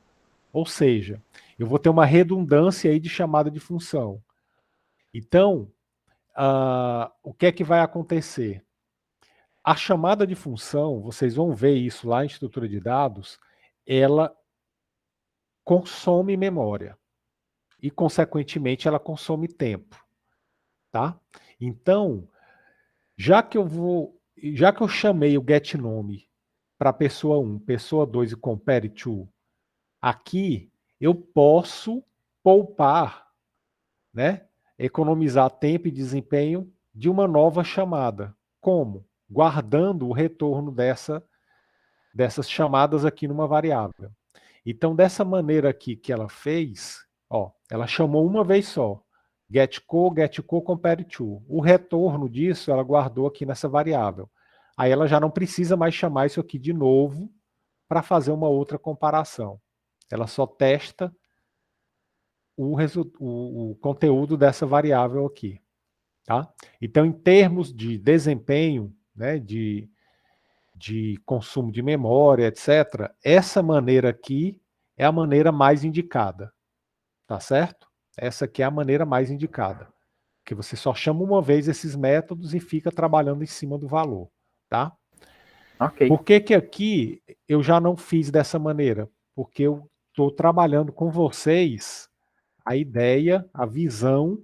Ou seja, eu vou ter uma redundância aí de chamada de função. Então, o que é que vai acontecer? A chamada de função, vocês vão ver isso lá em estrutura de dados, ela consome memória e, consequentemente, ela consome tempo, tá? Então, já que eu chamei o getNome para pessoa 1, pessoa 2 e compareTo, aqui eu posso poupar, né? Economizar tempo e desempenho de uma nova chamada. Como? Guardando o retorno dessas chamadas aqui numa variável. Então, dessa maneira aqui que ela fez, ó, ela chamou uma vez só. getCo, compareTo. O retorno disso ela guardou aqui nessa variável. Aí ela já não precisa mais chamar isso aqui de novo para fazer uma outra comparação. Ela só testa o conteúdo dessa variável aqui. Tá? Então, em termos de desempenho, né, de consumo de memória, etc., essa maneira aqui é a maneira mais indicada. Tá certo? Essa aqui é a maneira mais indicada. Que você só chama uma vez esses métodos e fica trabalhando em cima do valor. Tá? Ok. Por que aqui eu já não fiz dessa maneira? Porque eu estou trabalhando com vocês a ideia, a visão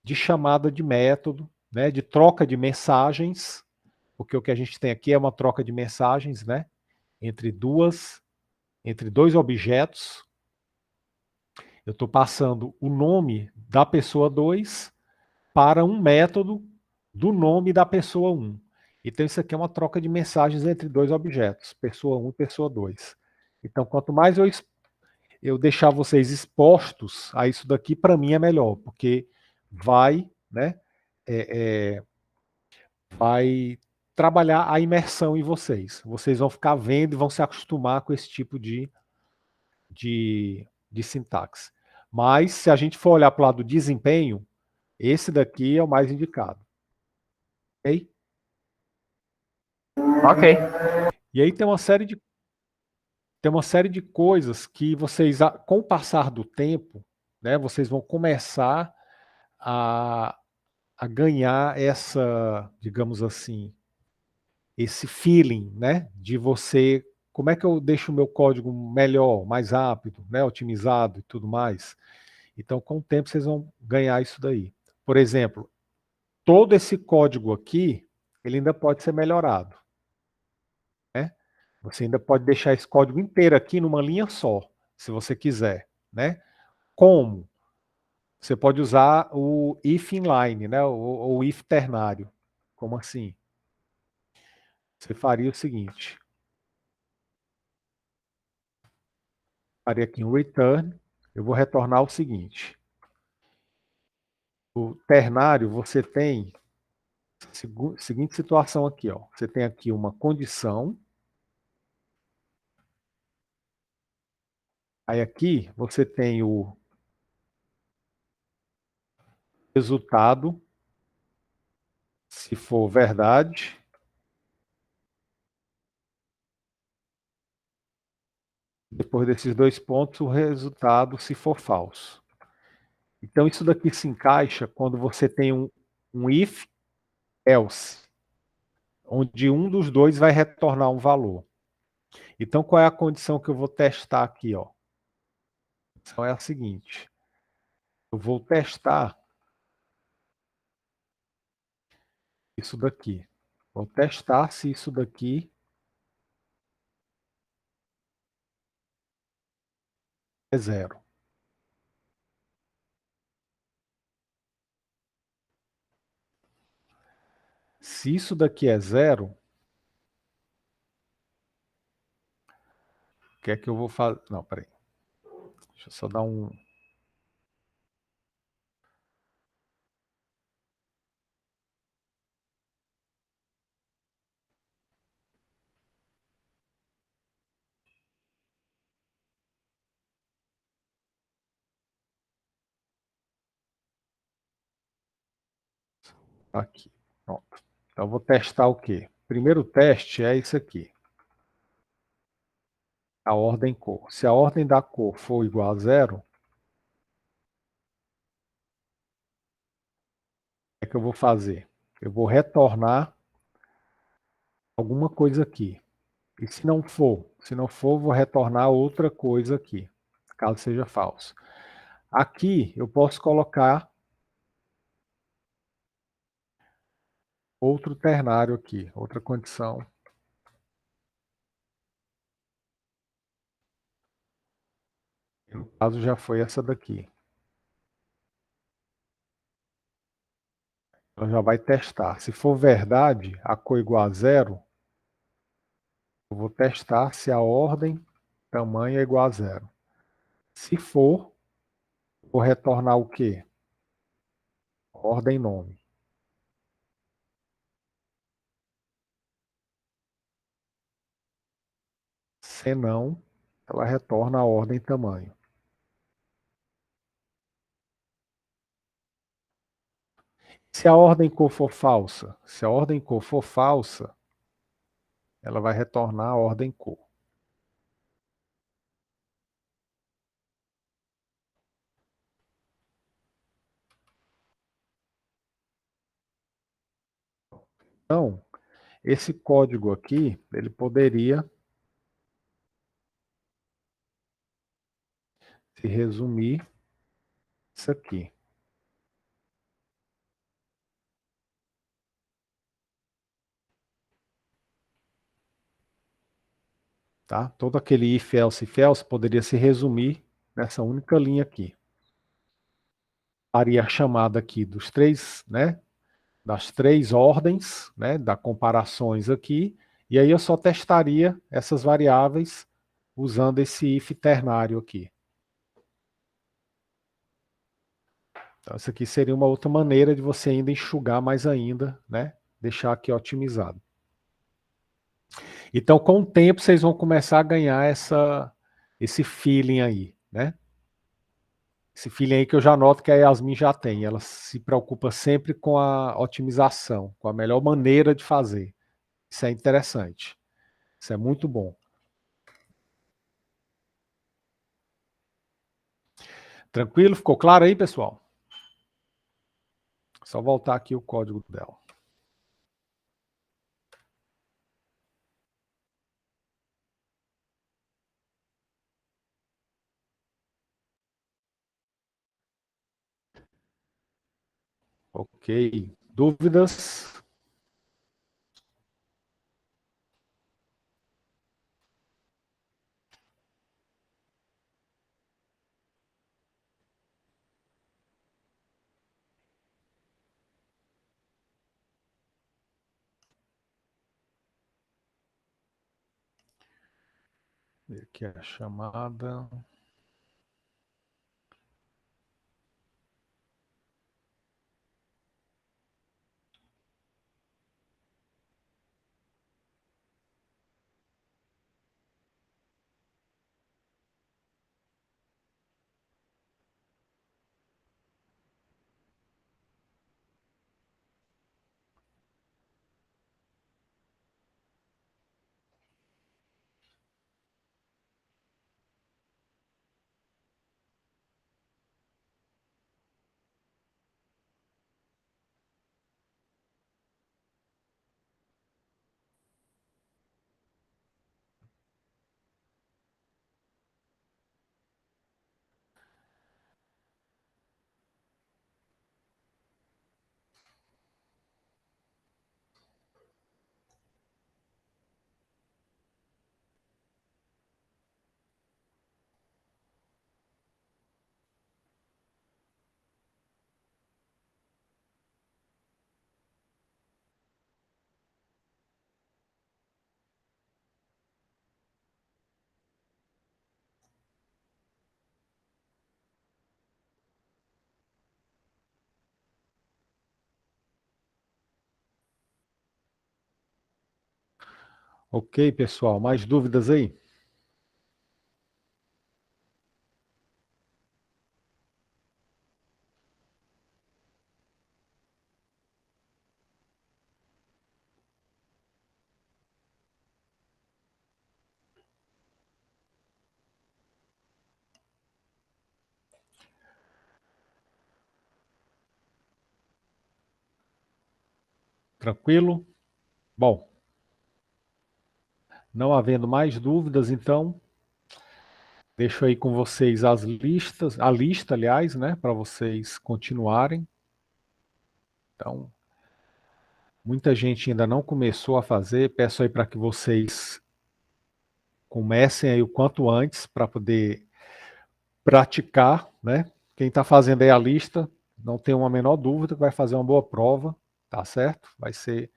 de chamada de método, né, de troca de mensagens, porque o que a gente tem aqui é uma troca de mensagens, né, entre dois objetos. Eu estou passando o nome da pessoa 2 para um método do nome da pessoa 1. Então isso aqui é uma troca de mensagens entre dois objetos, pessoa 1 e pessoa 2. Então quanto mais eu deixar vocês expostos a isso daqui, para mim é melhor, porque vai, né, vai trabalhar a imersão em vocês. Vocês vão ficar vendo e vão se acostumar com esse tipo de sintaxe. Mas, se a gente for olhar para o lado do desempenho, esse daqui é o mais indicado. Ok? Ok. E aí tem uma série de coisas que vocês, com o passar do tempo, né, vocês vão começar a, a ganhar essa, digamos assim, esse feeling, né, de você, como é que eu deixo o meu código melhor, mais rápido, né, otimizado e tudo mais. Então, com o tempo, vocês vão ganhar isso daí. Por exemplo, todo esse código aqui, ele ainda pode ser melhorado, né? Você ainda pode deixar esse código inteiro aqui numa linha só, se você quiser, né? Como? Você pode usar o if inline, né? Ou if ternário. Como assim? Você faria o seguinte. Faria aqui um return. Eu vou retornar o seguinte. O ternário, você tem a seguinte situação aqui, ó. Você tem aqui uma condição. Aí aqui você tem o resultado, se for verdade. Depois desses dois pontos, o resultado, se for falso. Então, isso daqui se encaixa quando você tem um if, else, onde um dos dois vai retornar um valor. Então, qual é a condição que eu vou testar aqui? Ó? A condição é a seguinte. Eu vou testar isso daqui. Vou testar se isso daqui é zero. Se isso daqui é zero, o que é que eu vou fazer? Não, peraí. Deixa eu só dar um... Aqui, pronto. Então, eu vou testar o quê? Primeiro teste é isso aqui. A ordem cor. Se a ordem da cor for igual a zero, o que é que eu vou fazer? Eu vou retornar alguma coisa aqui. E se não for, vou retornar outra coisa aqui, caso seja falso. Aqui eu posso colocar outro ternário aqui, outra condição. No caso já foi essa daqui. Ela já vai testar. Se for verdade, a cor igual a zero, eu vou testar se a ordem, tamanho é igual a zero. Se for, vou retornar o quê? Ordem nome. Se não, ela retorna a ordem tamanho. Se a ordem cor for falsa, ela vai retornar a ordem cor. Então, esse código aqui, ele poderia se resumir isso aqui. Tá? Todo aquele if, else poderia se resumir nessa única linha aqui. Faria a chamada aqui dos três, né? Das três ordens, né? Das comparações aqui. E aí eu só testaria essas variáveis usando esse if ternário aqui. Então, isso aqui seria uma outra maneira de você ainda enxugar mais ainda, né? Deixar aqui otimizado. Então, com o tempo, vocês vão começar a ganhar esse feeling aí, né? Esse feeling aí que eu já noto que a Yasmin já tem. Ela se preocupa sempre com a otimização, com a melhor maneira de fazer. Isso é interessante. Isso é muito bom. Tranquilo? Ficou claro aí, pessoal? Só voltar aqui o código dela. Ok. Dúvidas? Aqui é a chamada. Ok, pessoal. Mais dúvidas aí? Tranquilo? Bom, não havendo mais dúvidas, então deixo aí com vocês as listas, a lista, aliás, né, para vocês continuarem. Então, muita gente ainda não começou a fazer. Peço aí para que vocês comecem aí o quanto antes para poder praticar, né? Quem está fazendo aí a lista, não tem uma menor dúvida que vai fazer uma boa prova, tá certo? Vai ser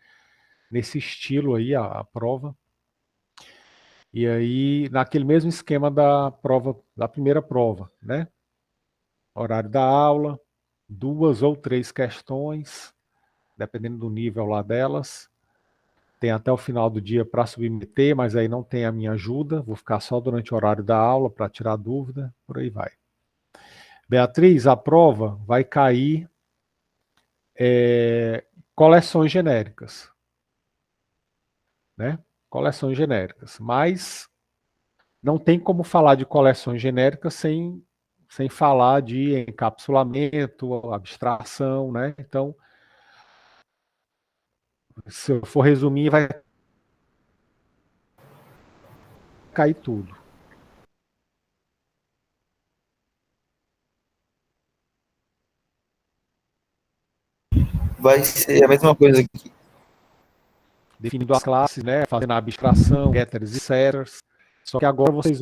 nesse estilo aí a prova. E aí, naquele mesmo esquema da prova, da primeira prova, né? Horário da aula, 2 ou 3 questões, dependendo do nível lá delas. Tem até o final do dia para submeter, mas aí não tem a minha ajuda. Vou ficar só durante o horário da aula para tirar dúvida, por aí vai. Beatriz, a prova vai cair coleções genéricas, né? Coleções genéricas, mas não tem como falar de coleções genéricas sem falar de encapsulamento, abstração, né? Então, se eu for resumir, vai cair tudo. Vai ser a mesma coisa que Definindo as classes, né? Fazendo a abstração, getters e setters. Só que agora vocês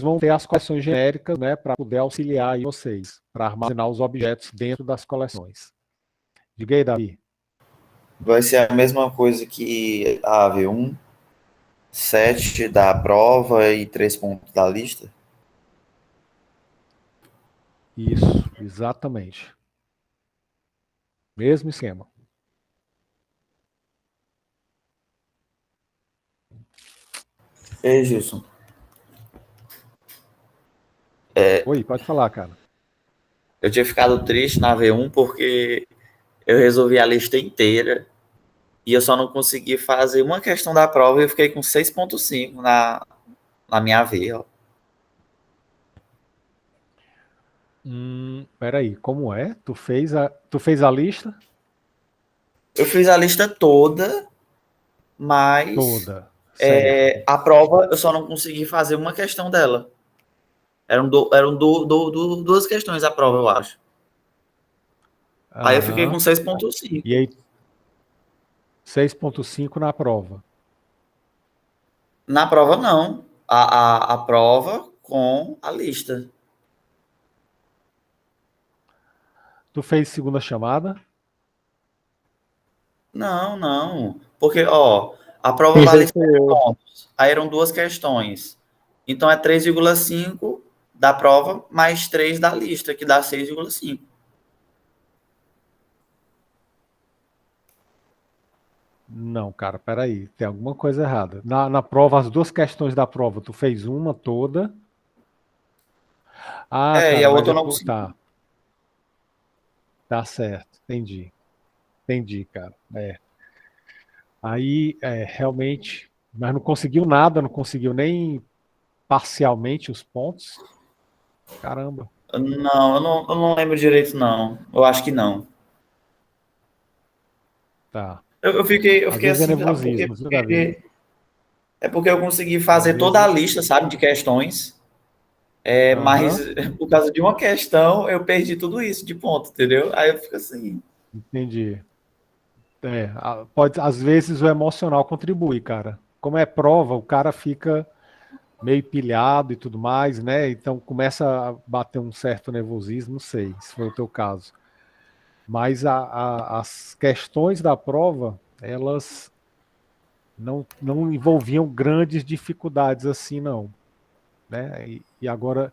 vão ter as coleções genéricas, né? Para poder auxiliar aí vocês, para armazenar os objetos dentro das coleções. Diga aí, Davi. vai ser a mesma coisa que a AV1, 7 da prova e 3 pontos da lista. Isso, exatamente. Mesmo esquema. Ei, Gilson, Oi, pode falar, cara. eu tinha ficado triste na AV1 porque eu resolvi a lista inteira E eu só não consegui fazer uma questão da prova e eu fiquei com 6,5 na minha V, ó. Peraí, como é? Tu fez a lista Eu fiz a lista toda, mas toda, certo? a prova eu só não consegui fazer uma questão dela. Eram duas questões a prova, eu acho. Aí eu fiquei com Aham. 6,5. E aí, 6,5 na prova. Na prova, não. A prova com a lista. Tu fez segunda chamada? Não, não. Porque, ó, a prova Isso aí vale foi 7 eu. pontos. Aí eram duas questões. Então é 3,5 da prova mais 3 da lista, que dá 6,5. Não, cara, peraí, tem alguma coisa errada. Na prova, as duas questões da prova, tu fez uma toda. Ah, É, e cara, a mas outra é eu não por. consegui. Tá certo, entendi. Entendi, cara. Aí, realmente, mas não conseguiu nada, não conseguiu nem parcialmente os pontos. Caramba, Não, eu não lembro direito, não. Eu acho que não. tá. Eu Às fiquei vezes é assim, sabe? Porque, nervosismo, viu, Davi? é porque eu consegui Às fazer toda a vezes. lista, sabe, de questões. Mas Aham, por causa de uma questão, eu perdi tudo isso de ponto, entendeu? Aí eu fico assim. entendi. Às vezes o emocional contribui, cara. Como é prova, o cara fica meio pilhado e tudo mais, né? Então começa a bater um certo nervosismo, não sei se foi o teu caso. Mas as questões da prova, elas não envolviam grandes dificuldades assim, não. Né? E agora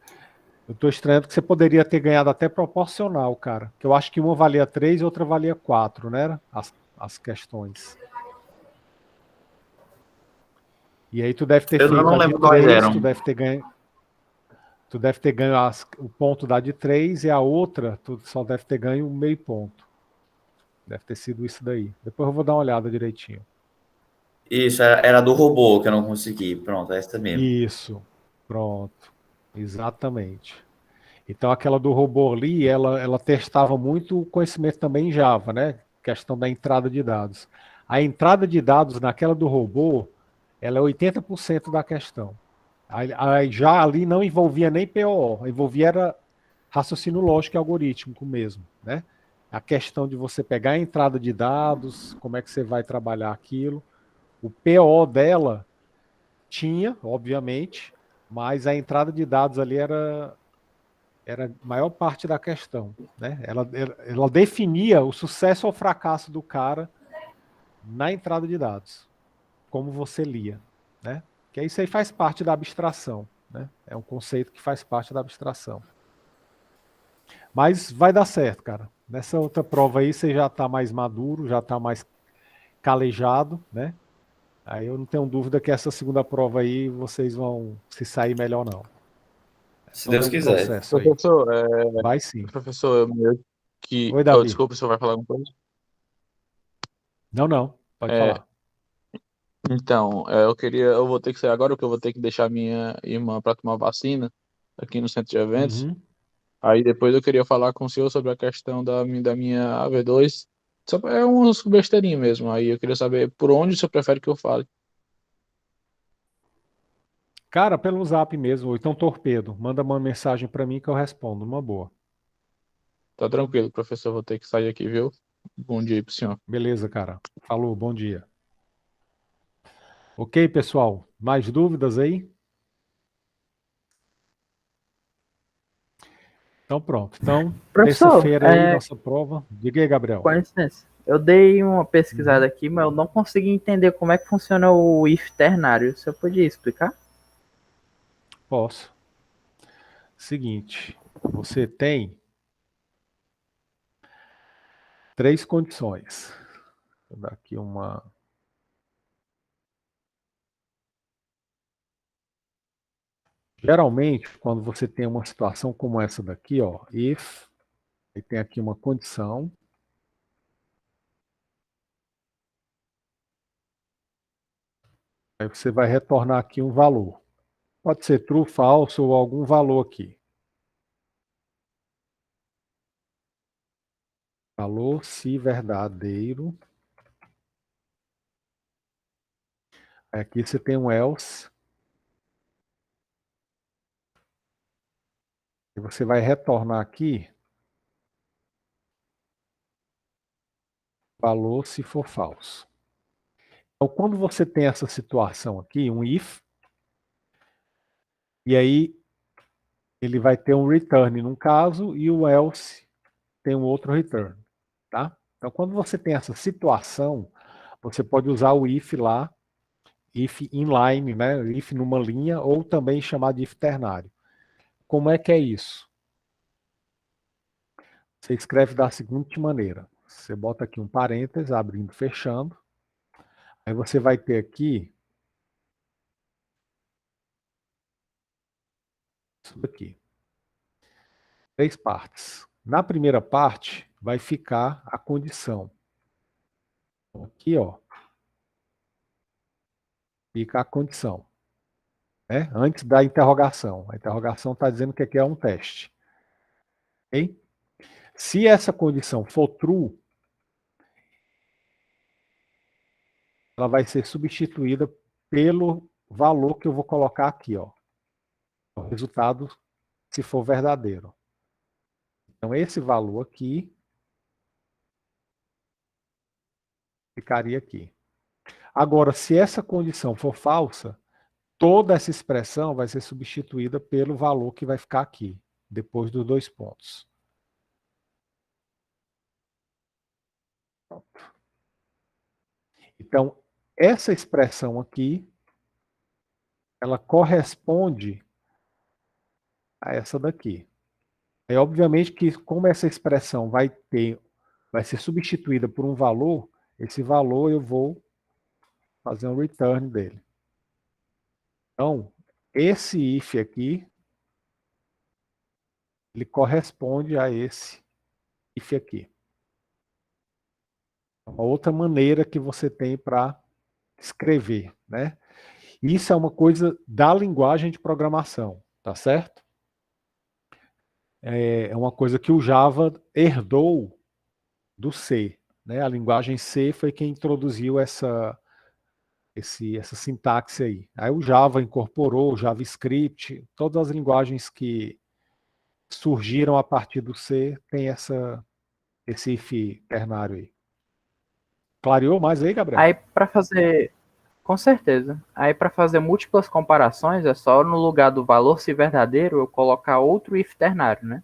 eu estou estranhando que você poderia ter ganhado até proporcional, cara. Que eu acho que uma valia 3 e outra valia 4, né? As questões. E aí tu deve ter Eu feito não a de lembro quais 3, eram. tu deve ter ganho o ponto da de 3 e a outra tu só deve ter ganho um meio ponto. Deve ter sido isso daí. Depois eu vou dar uma olhada direitinho. Isso, era do robô que eu não consegui. Pronto, é essa mesmo. Isso. Pronto. Exatamente. Então aquela do robô ali, ela testava muito o conhecimento também em Java, né? Questão da entrada de dados. A entrada de dados naquela do robô, ela é 80% da questão. Aí já ali não envolvia nem POO, envolvia era raciocínio lógico e algorítmico mesmo, né? A questão de você pegar a entrada de dados, como é que você vai trabalhar aquilo. O PO dela tinha, obviamente, mas a entrada de dados ali era a maior parte da questão, né? Ela definia o sucesso ou fracasso do cara na entrada de dados, como você lia, né? Que isso aí faz parte da abstração, né? É um conceito que faz parte da abstração. Mas vai dar certo, cara. Nessa outra prova aí você já está mais maduro, já está mais calejado, né? Aí eu não tenho dúvida que essa segunda prova aí vocês vão se sair melhor, não. É Se só ter Deus um quiser. processo aí. Professor, Vai sim. professor, eu meio que. Oi, Oh, Davi. desculpa, o senhor vai falar alguma coisa? Não, não. Pode É, falar. então, eu vou ter que sair agora, porque eu vou ter que deixar minha irmã para tomar vacina aqui no centro de eventos. Uhum. Aí depois eu queria falar com o senhor sobre a questão da minha AV2. É umas besteirinhas mesmo. Aí eu queria saber por onde o senhor prefere que eu fale. Cara, pelo Zap mesmo, ou então torpedo. Manda uma mensagem para mim que eu respondo, numa boa. Tá tranquilo, professor, eu vou ter que sair aqui, viu? Bom dia aí pro senhor. Beleza, cara. Falou, bom dia. Ok, pessoal? Mais dúvidas aí? Então pronto. Então, Professor, terça-feira aí, nossa prova. Diga aí, Gabriel. com licença. Eu dei uma pesquisada Uhum. aqui, mas eu não consegui entender como é que funciona o if ternário. Você podia explicar? Posso. Seguinte, você tem três condições. Vou dar aqui uma. Geralmente, quando você tem uma situação como essa daqui, ó, if, aí tem aqui uma condição. Aí você vai retornar aqui um valor. Pode ser true, false ou algum valor aqui. Valor se verdadeiro. Aqui você tem um else. E você vai retornar aqui valor se for falso. Então, quando você tem essa situação aqui, um if, e aí ele vai ter um return num caso e o else tem um outro return, tá? Então, quando você tem essa situação, você pode usar o if lá, if inline, né? If numa linha, ou também chamar de if ternário. Como é que é isso? Você escreve da seguinte maneira. Você bota aqui um parênteses, abrindo, fechando. Aí você vai ter aqui isso daqui. 3 partes. Na primeira parte, vai ficar a condição. Aqui, ó, fica a condição. Né? Antes da interrogação. A interrogação está dizendo que aqui é um teste. Okay? Se essa condição for true, ela vai ser substituída pelo valor que eu vou colocar aqui, ó. O resultado, se for verdadeiro. Então, esse valor aqui ficaria aqui. Agora, se essa condição for falsa, toda essa expressão vai ser substituída pelo valor que vai ficar aqui, depois dos 2 pontos. Então, essa expressão aqui, ela corresponde a essa daqui. É obviamente que, como essa expressão vai ser substituída por um valor, esse valor eu vou fazer um return dele. Então, esse if aqui, ele corresponde a esse if aqui. Uma outra maneira que você tem para escrever, né? Isso é uma coisa da linguagem de programação, tá certo? É uma coisa que o Java herdou do C, né? A linguagem C foi quem introduziu essa sintaxe aí. Aí o Java incorporou o JavaScript, todas as linguagens que surgiram a partir do C tem esse if ternário aí. Clareou mais aí, Gabriel? Aí para fazer, com certeza. Aí para fazer múltiplas comparações é só no lugar do valor se verdadeiro eu colocar outro if ternário, né?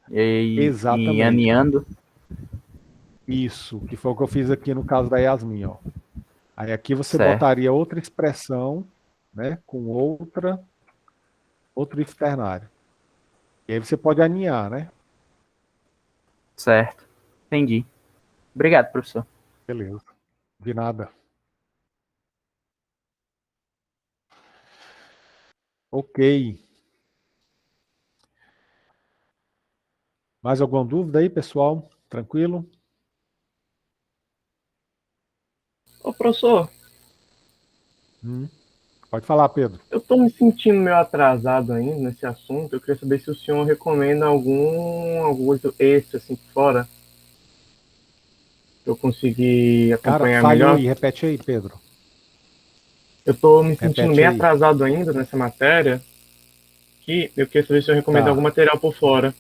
Exatamente. E aninhando. Isso, que foi o que eu fiz aqui no caso da Yasmin, ó. Aí aqui você Certo. botaria outra expressão, né, com outro if ternário. E aí você pode aninhar, né? Certo. Entendi. Obrigado, professor. Beleza. De nada. Ok. Mais alguma dúvida aí, pessoal? Tranquilo? Ô, professor, Pode falar, Pedro. eu estou me sentindo meio atrasado ainda nesse assunto. Eu queria saber se o senhor recomenda algum extra assim fora para eu conseguir acompanhar Cara, melhor. repete aí, Pedro. Eu estou me sentindo Repete meio aí. atrasado ainda nessa matéria. Que eu queria saber se o senhor recomenda Tá. algum material por fora.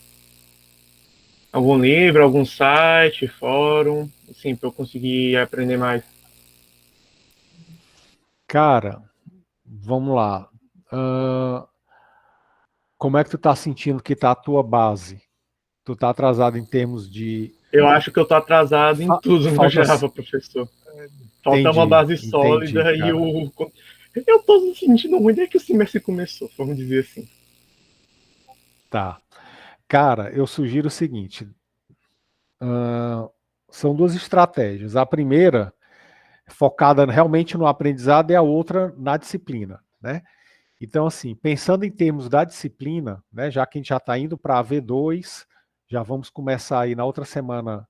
Algum livro, algum site, fórum, assim, para eu conseguir aprender mais. Cara, vamos lá. Como é que tu tá sentindo que tá a tua base? Tu tá atrasado em termos de... Eu acho que eu estou atrasado em tudo no falta- Java, professor. Falta Entendi, uma base entendi, sólida e cara. eu tô me sentindo ruim desde que o semestre começou, vamos dizer assim. Tá. Cara, eu sugiro o seguinte. São 2 estratégias. A primeira, focada realmente no aprendizado, e a outra na disciplina, né? Então, assim, pensando em termos da disciplina, né, já que a gente já está indo para a V2, já vamos começar aí na outra semana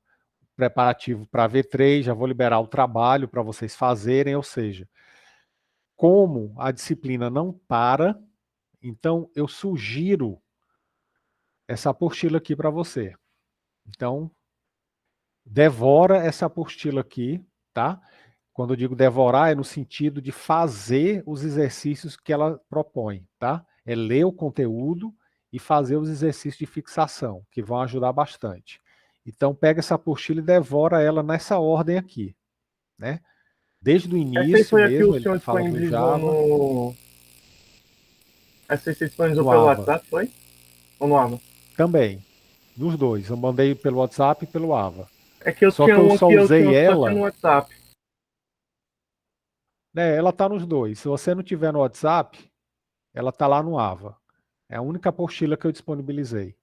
preparativo para a V3, já vou liberar o trabalho para vocês fazerem, ou seja, como a disciplina não para, então eu sugiro essa apostila aqui para você. Então, devora essa apostila aqui, tá? Quando eu digo devorar, é no sentido de fazer os exercícios que ela propõe, tá? É ler o conteúdo e fazer os exercícios de fixação, que vão ajudar bastante. Então, pega essa apostila e devora ela nessa ordem aqui, né? Desde o Essa aí início foi a que mesmo, o ele senhor fala do disponibilizou Java, no. Essa aí você disponibilizou no pelo Ava WhatsApp, foi? Ou no Ava? também. Nos dois. Eu mandei pelo WhatsApp e pelo Ava. É que eu Só tinha que eu uma só que eu usei só tinha no ela, WhatsApp. né? Ela tá nos dois. Se você não tiver no WhatsApp, ela tá lá no Ava. É a única apostila que eu disponibilizei.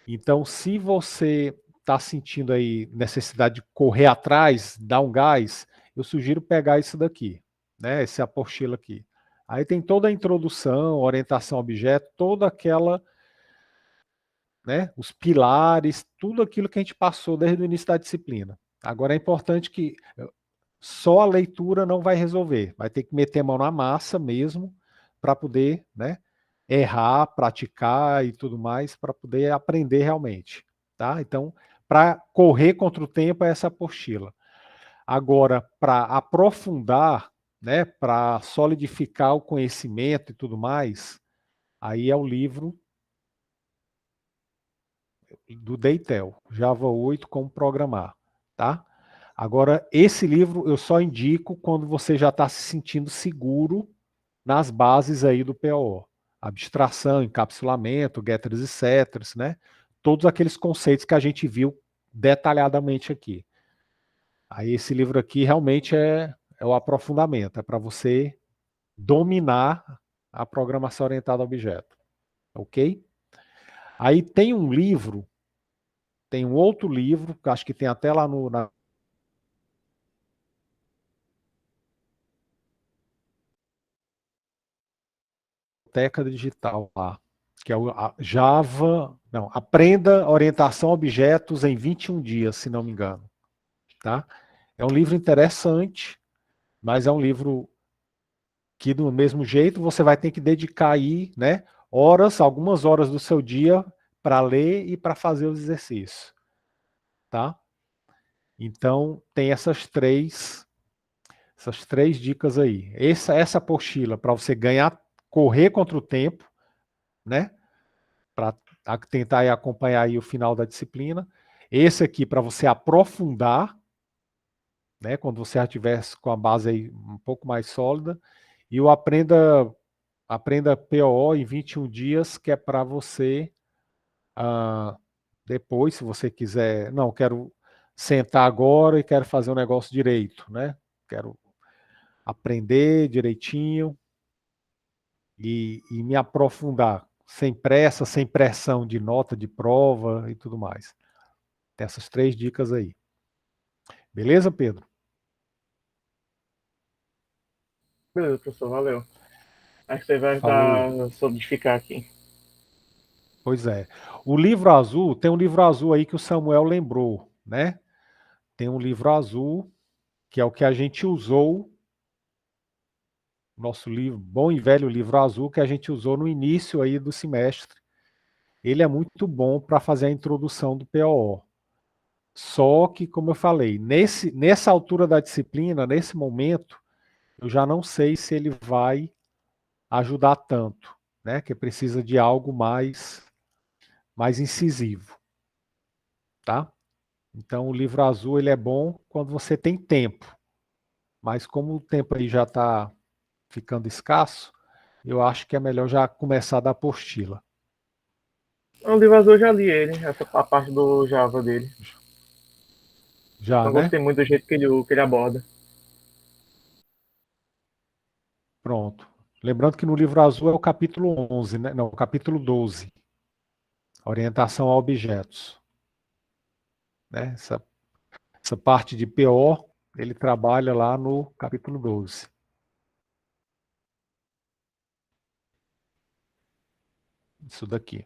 Então, se você está sentindo aí necessidade de correr atrás, dar um gás, eu sugiro pegar isso daqui, né? Essa apostila aqui. Aí tem toda a introdução, orientação a objeto, toda aquela, né? Os pilares, tudo aquilo que a gente passou desde o início da disciplina. Agora é importante que só a leitura não vai resolver. Vai ter que meter a mão na massa mesmo para poder, né? Errar, praticar e tudo mais, para poder aprender realmente. Tá? Então, para correr contra o tempo é essa apostila. Agora, para aprofundar, né, para solidificar o conhecimento e tudo mais, aí é o livro do Deitel, Java 8, como programar. Tá? Agora, esse livro eu só indico quando você já está se sentindo seguro nas bases aí do PO. Abstração, encapsulamento, getters e setters, né? Todos aqueles conceitos que a gente viu detalhadamente aqui. Aí esse livro aqui realmente é o aprofundamento, é para você dominar a programação orientada a objeto. Ok? Aí tem um livro, tem um outro livro, que acho que tem até lá na biblioteca digital lá, que é o Java, não, Aprenda Orientação a Objetos em 21 dias, se não me engano. Tá? É um livro interessante, mas é um livro que do mesmo jeito você vai ter que dedicar aí, né, horas, algumas horas do seu dia para ler e para fazer os exercícios, tá? Então tem essas três dicas aí. Essa apostila para você ganhar, correr contra o tempo, né? Para tentar aí acompanhar aí o final da disciplina. Esse aqui para você aprofundar, né? Quando você já estiver com a base aí um pouco mais sólida. E o Aprenda PO em 21 dias, que é para você depois, se você quiser, não, quero sentar agora e quero fazer um negócio direito, né? Quero aprender direitinho e me aprofundar, sem pressa, sem pressão de nota de prova e tudo mais. Tem essas três dicas aí. Beleza, Pedro? Beleza, professor, valeu. Acho que você vai Falou. ajudar a solidificar aqui. Pois é. O livro azul, tem um livro azul aí que o Samuel lembrou, né? Tem um livro azul, que é o que a gente usou, nosso livro, bom e velho livro azul, que a gente usou no início aí do semestre. Ele é muito bom para fazer a introdução do POO. Só que, como eu falei, nessa altura da disciplina, nesse momento, eu já não sei se ele vai ajudar tanto, né? Que precisa de algo mais incisivo, tá? Então, o livro azul ele é bom quando você tem tempo, mas como o tempo aí já está ficando escasso, eu acho que é melhor já começar da apostila. O livro azul eu já li ele, a parte do Java dele. Já, Não né? gostei muito do jeito que ele aborda. Pronto. Lembrando que no livro azul é o capítulo 11, né? Não, o capítulo 12. Orientação a objetos. Né? Essa parte de PO, ele trabalha lá no capítulo 12. Isso daqui.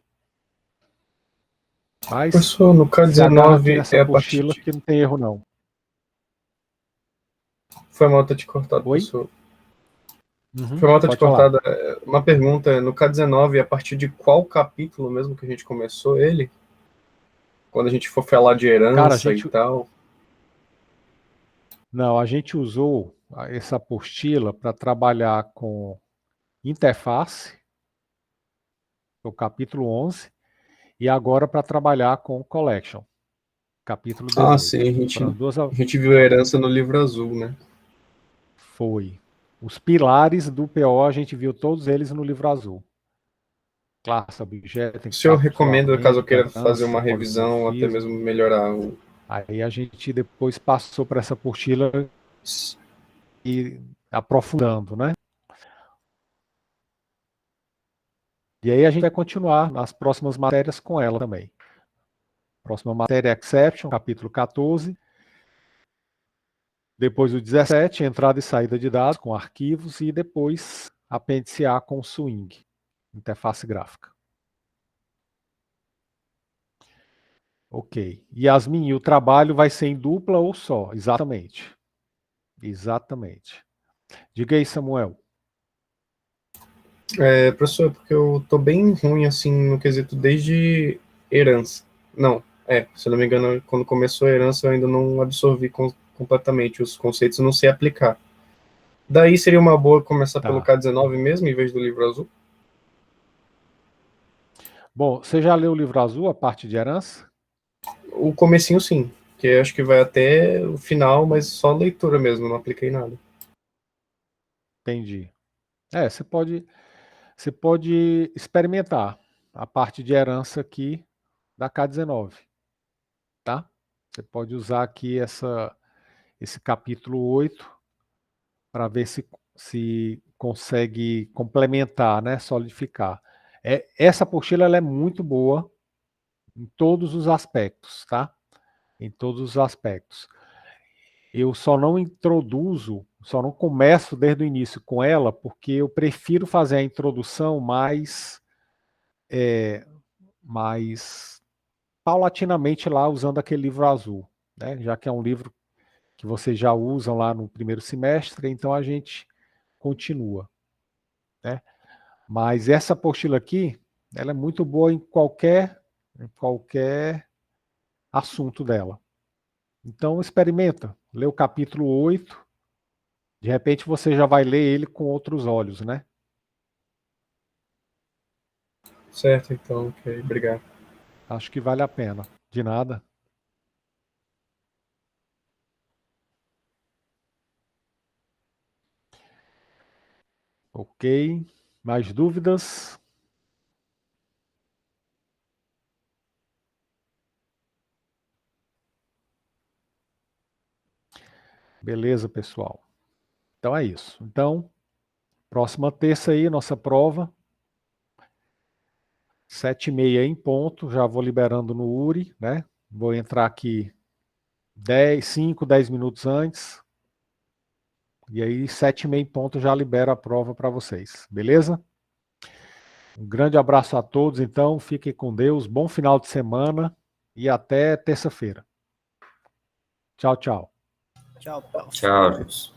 Mas Professor, no se agarra aqui K19 nessa é a partir apostila de... que não tem erro não. Foi mal ter te cortado, Oi? professor. Foi uma outra de Pode falar. cortada. Uma pergunta, no K19, a partir de qual capítulo mesmo que a gente começou ele? Quando a gente for falar de Cara, a herança e gente, tal. não, a gente usou essa apostila para trabalhar com interface, o capítulo 11, e agora para trabalhar com collection, capítulo Ah, 18. sim, Foram duas, a gente viu a herança no livro azul, né? foi. Os pilares do PO, a gente viu todos eles no livro azul. Classe, objeto, O senhor recomenda, caso eu encapsulamento, queira fazer herança, uma revisão, ou até polimorfismo. mesmo melhorar o... Aí a gente depois passou para essa apostila e aprofundando, né? E aí a gente vai continuar nas próximas matérias com ela também. Próxima matéria é Exception, capítulo 14. Depois o 17, entrada e saída de dados com arquivos. E depois apêndice A com swing, interface gráfica. Ok. Yasmin, o trabalho vai ser em dupla ou só? Exatamente. Exatamente. Diga aí, Samuel. Professor, porque eu tô bem ruim, assim, no quesito desde herança. Não, se eu não me engano, quando começou a herança, eu ainda não absorvi completamente os conceitos, eu não sei aplicar. Daí seria uma boa começar pelo Tá. K19 mesmo, em vez do livro azul? Bom, você já leu o livro azul, a parte de herança? O comecinho, sim, que eu acho que vai até o final, mas só leitura mesmo, não apliquei nada. Entendi. Você pode experimentar a parte de herança aqui da K19, tá? Você pode usar aqui esse capítulo 8 para ver se consegue complementar, né? Solidificar. Essa apostila ela é muito boa em todos os aspectos, tá? Em todos os aspectos. Eu só não introduzo, só não começo desde o início com ela, porque eu prefiro fazer a introdução mais paulatinamente lá, usando aquele livro azul, né? Já que é um livro que vocês já usam lá no primeiro semestre, então a gente continua, né? Mas essa apostila aqui, ela é muito boa em qualquer assunto dela. Então experimenta, lê o capítulo 8, de repente você já vai ler ele com outros olhos, né? Certo, então, ok, obrigado. Acho que vale a pena. De nada. Ok. Mais dúvidas? Beleza, pessoal. Então é isso. Então, próxima terça aí, nossa prova. 7h30 em ponto. Já vou liberando no URI, né? Vou entrar aqui 5, 10 minutos antes. E aí, 7h30 em ponto, já libero a prova para vocês. Beleza? Um grande abraço a todos, então. Fiquem com Deus. Bom final de semana e até terça-feira. Tchau, tchau. Tchau, prof. Tchau, gente.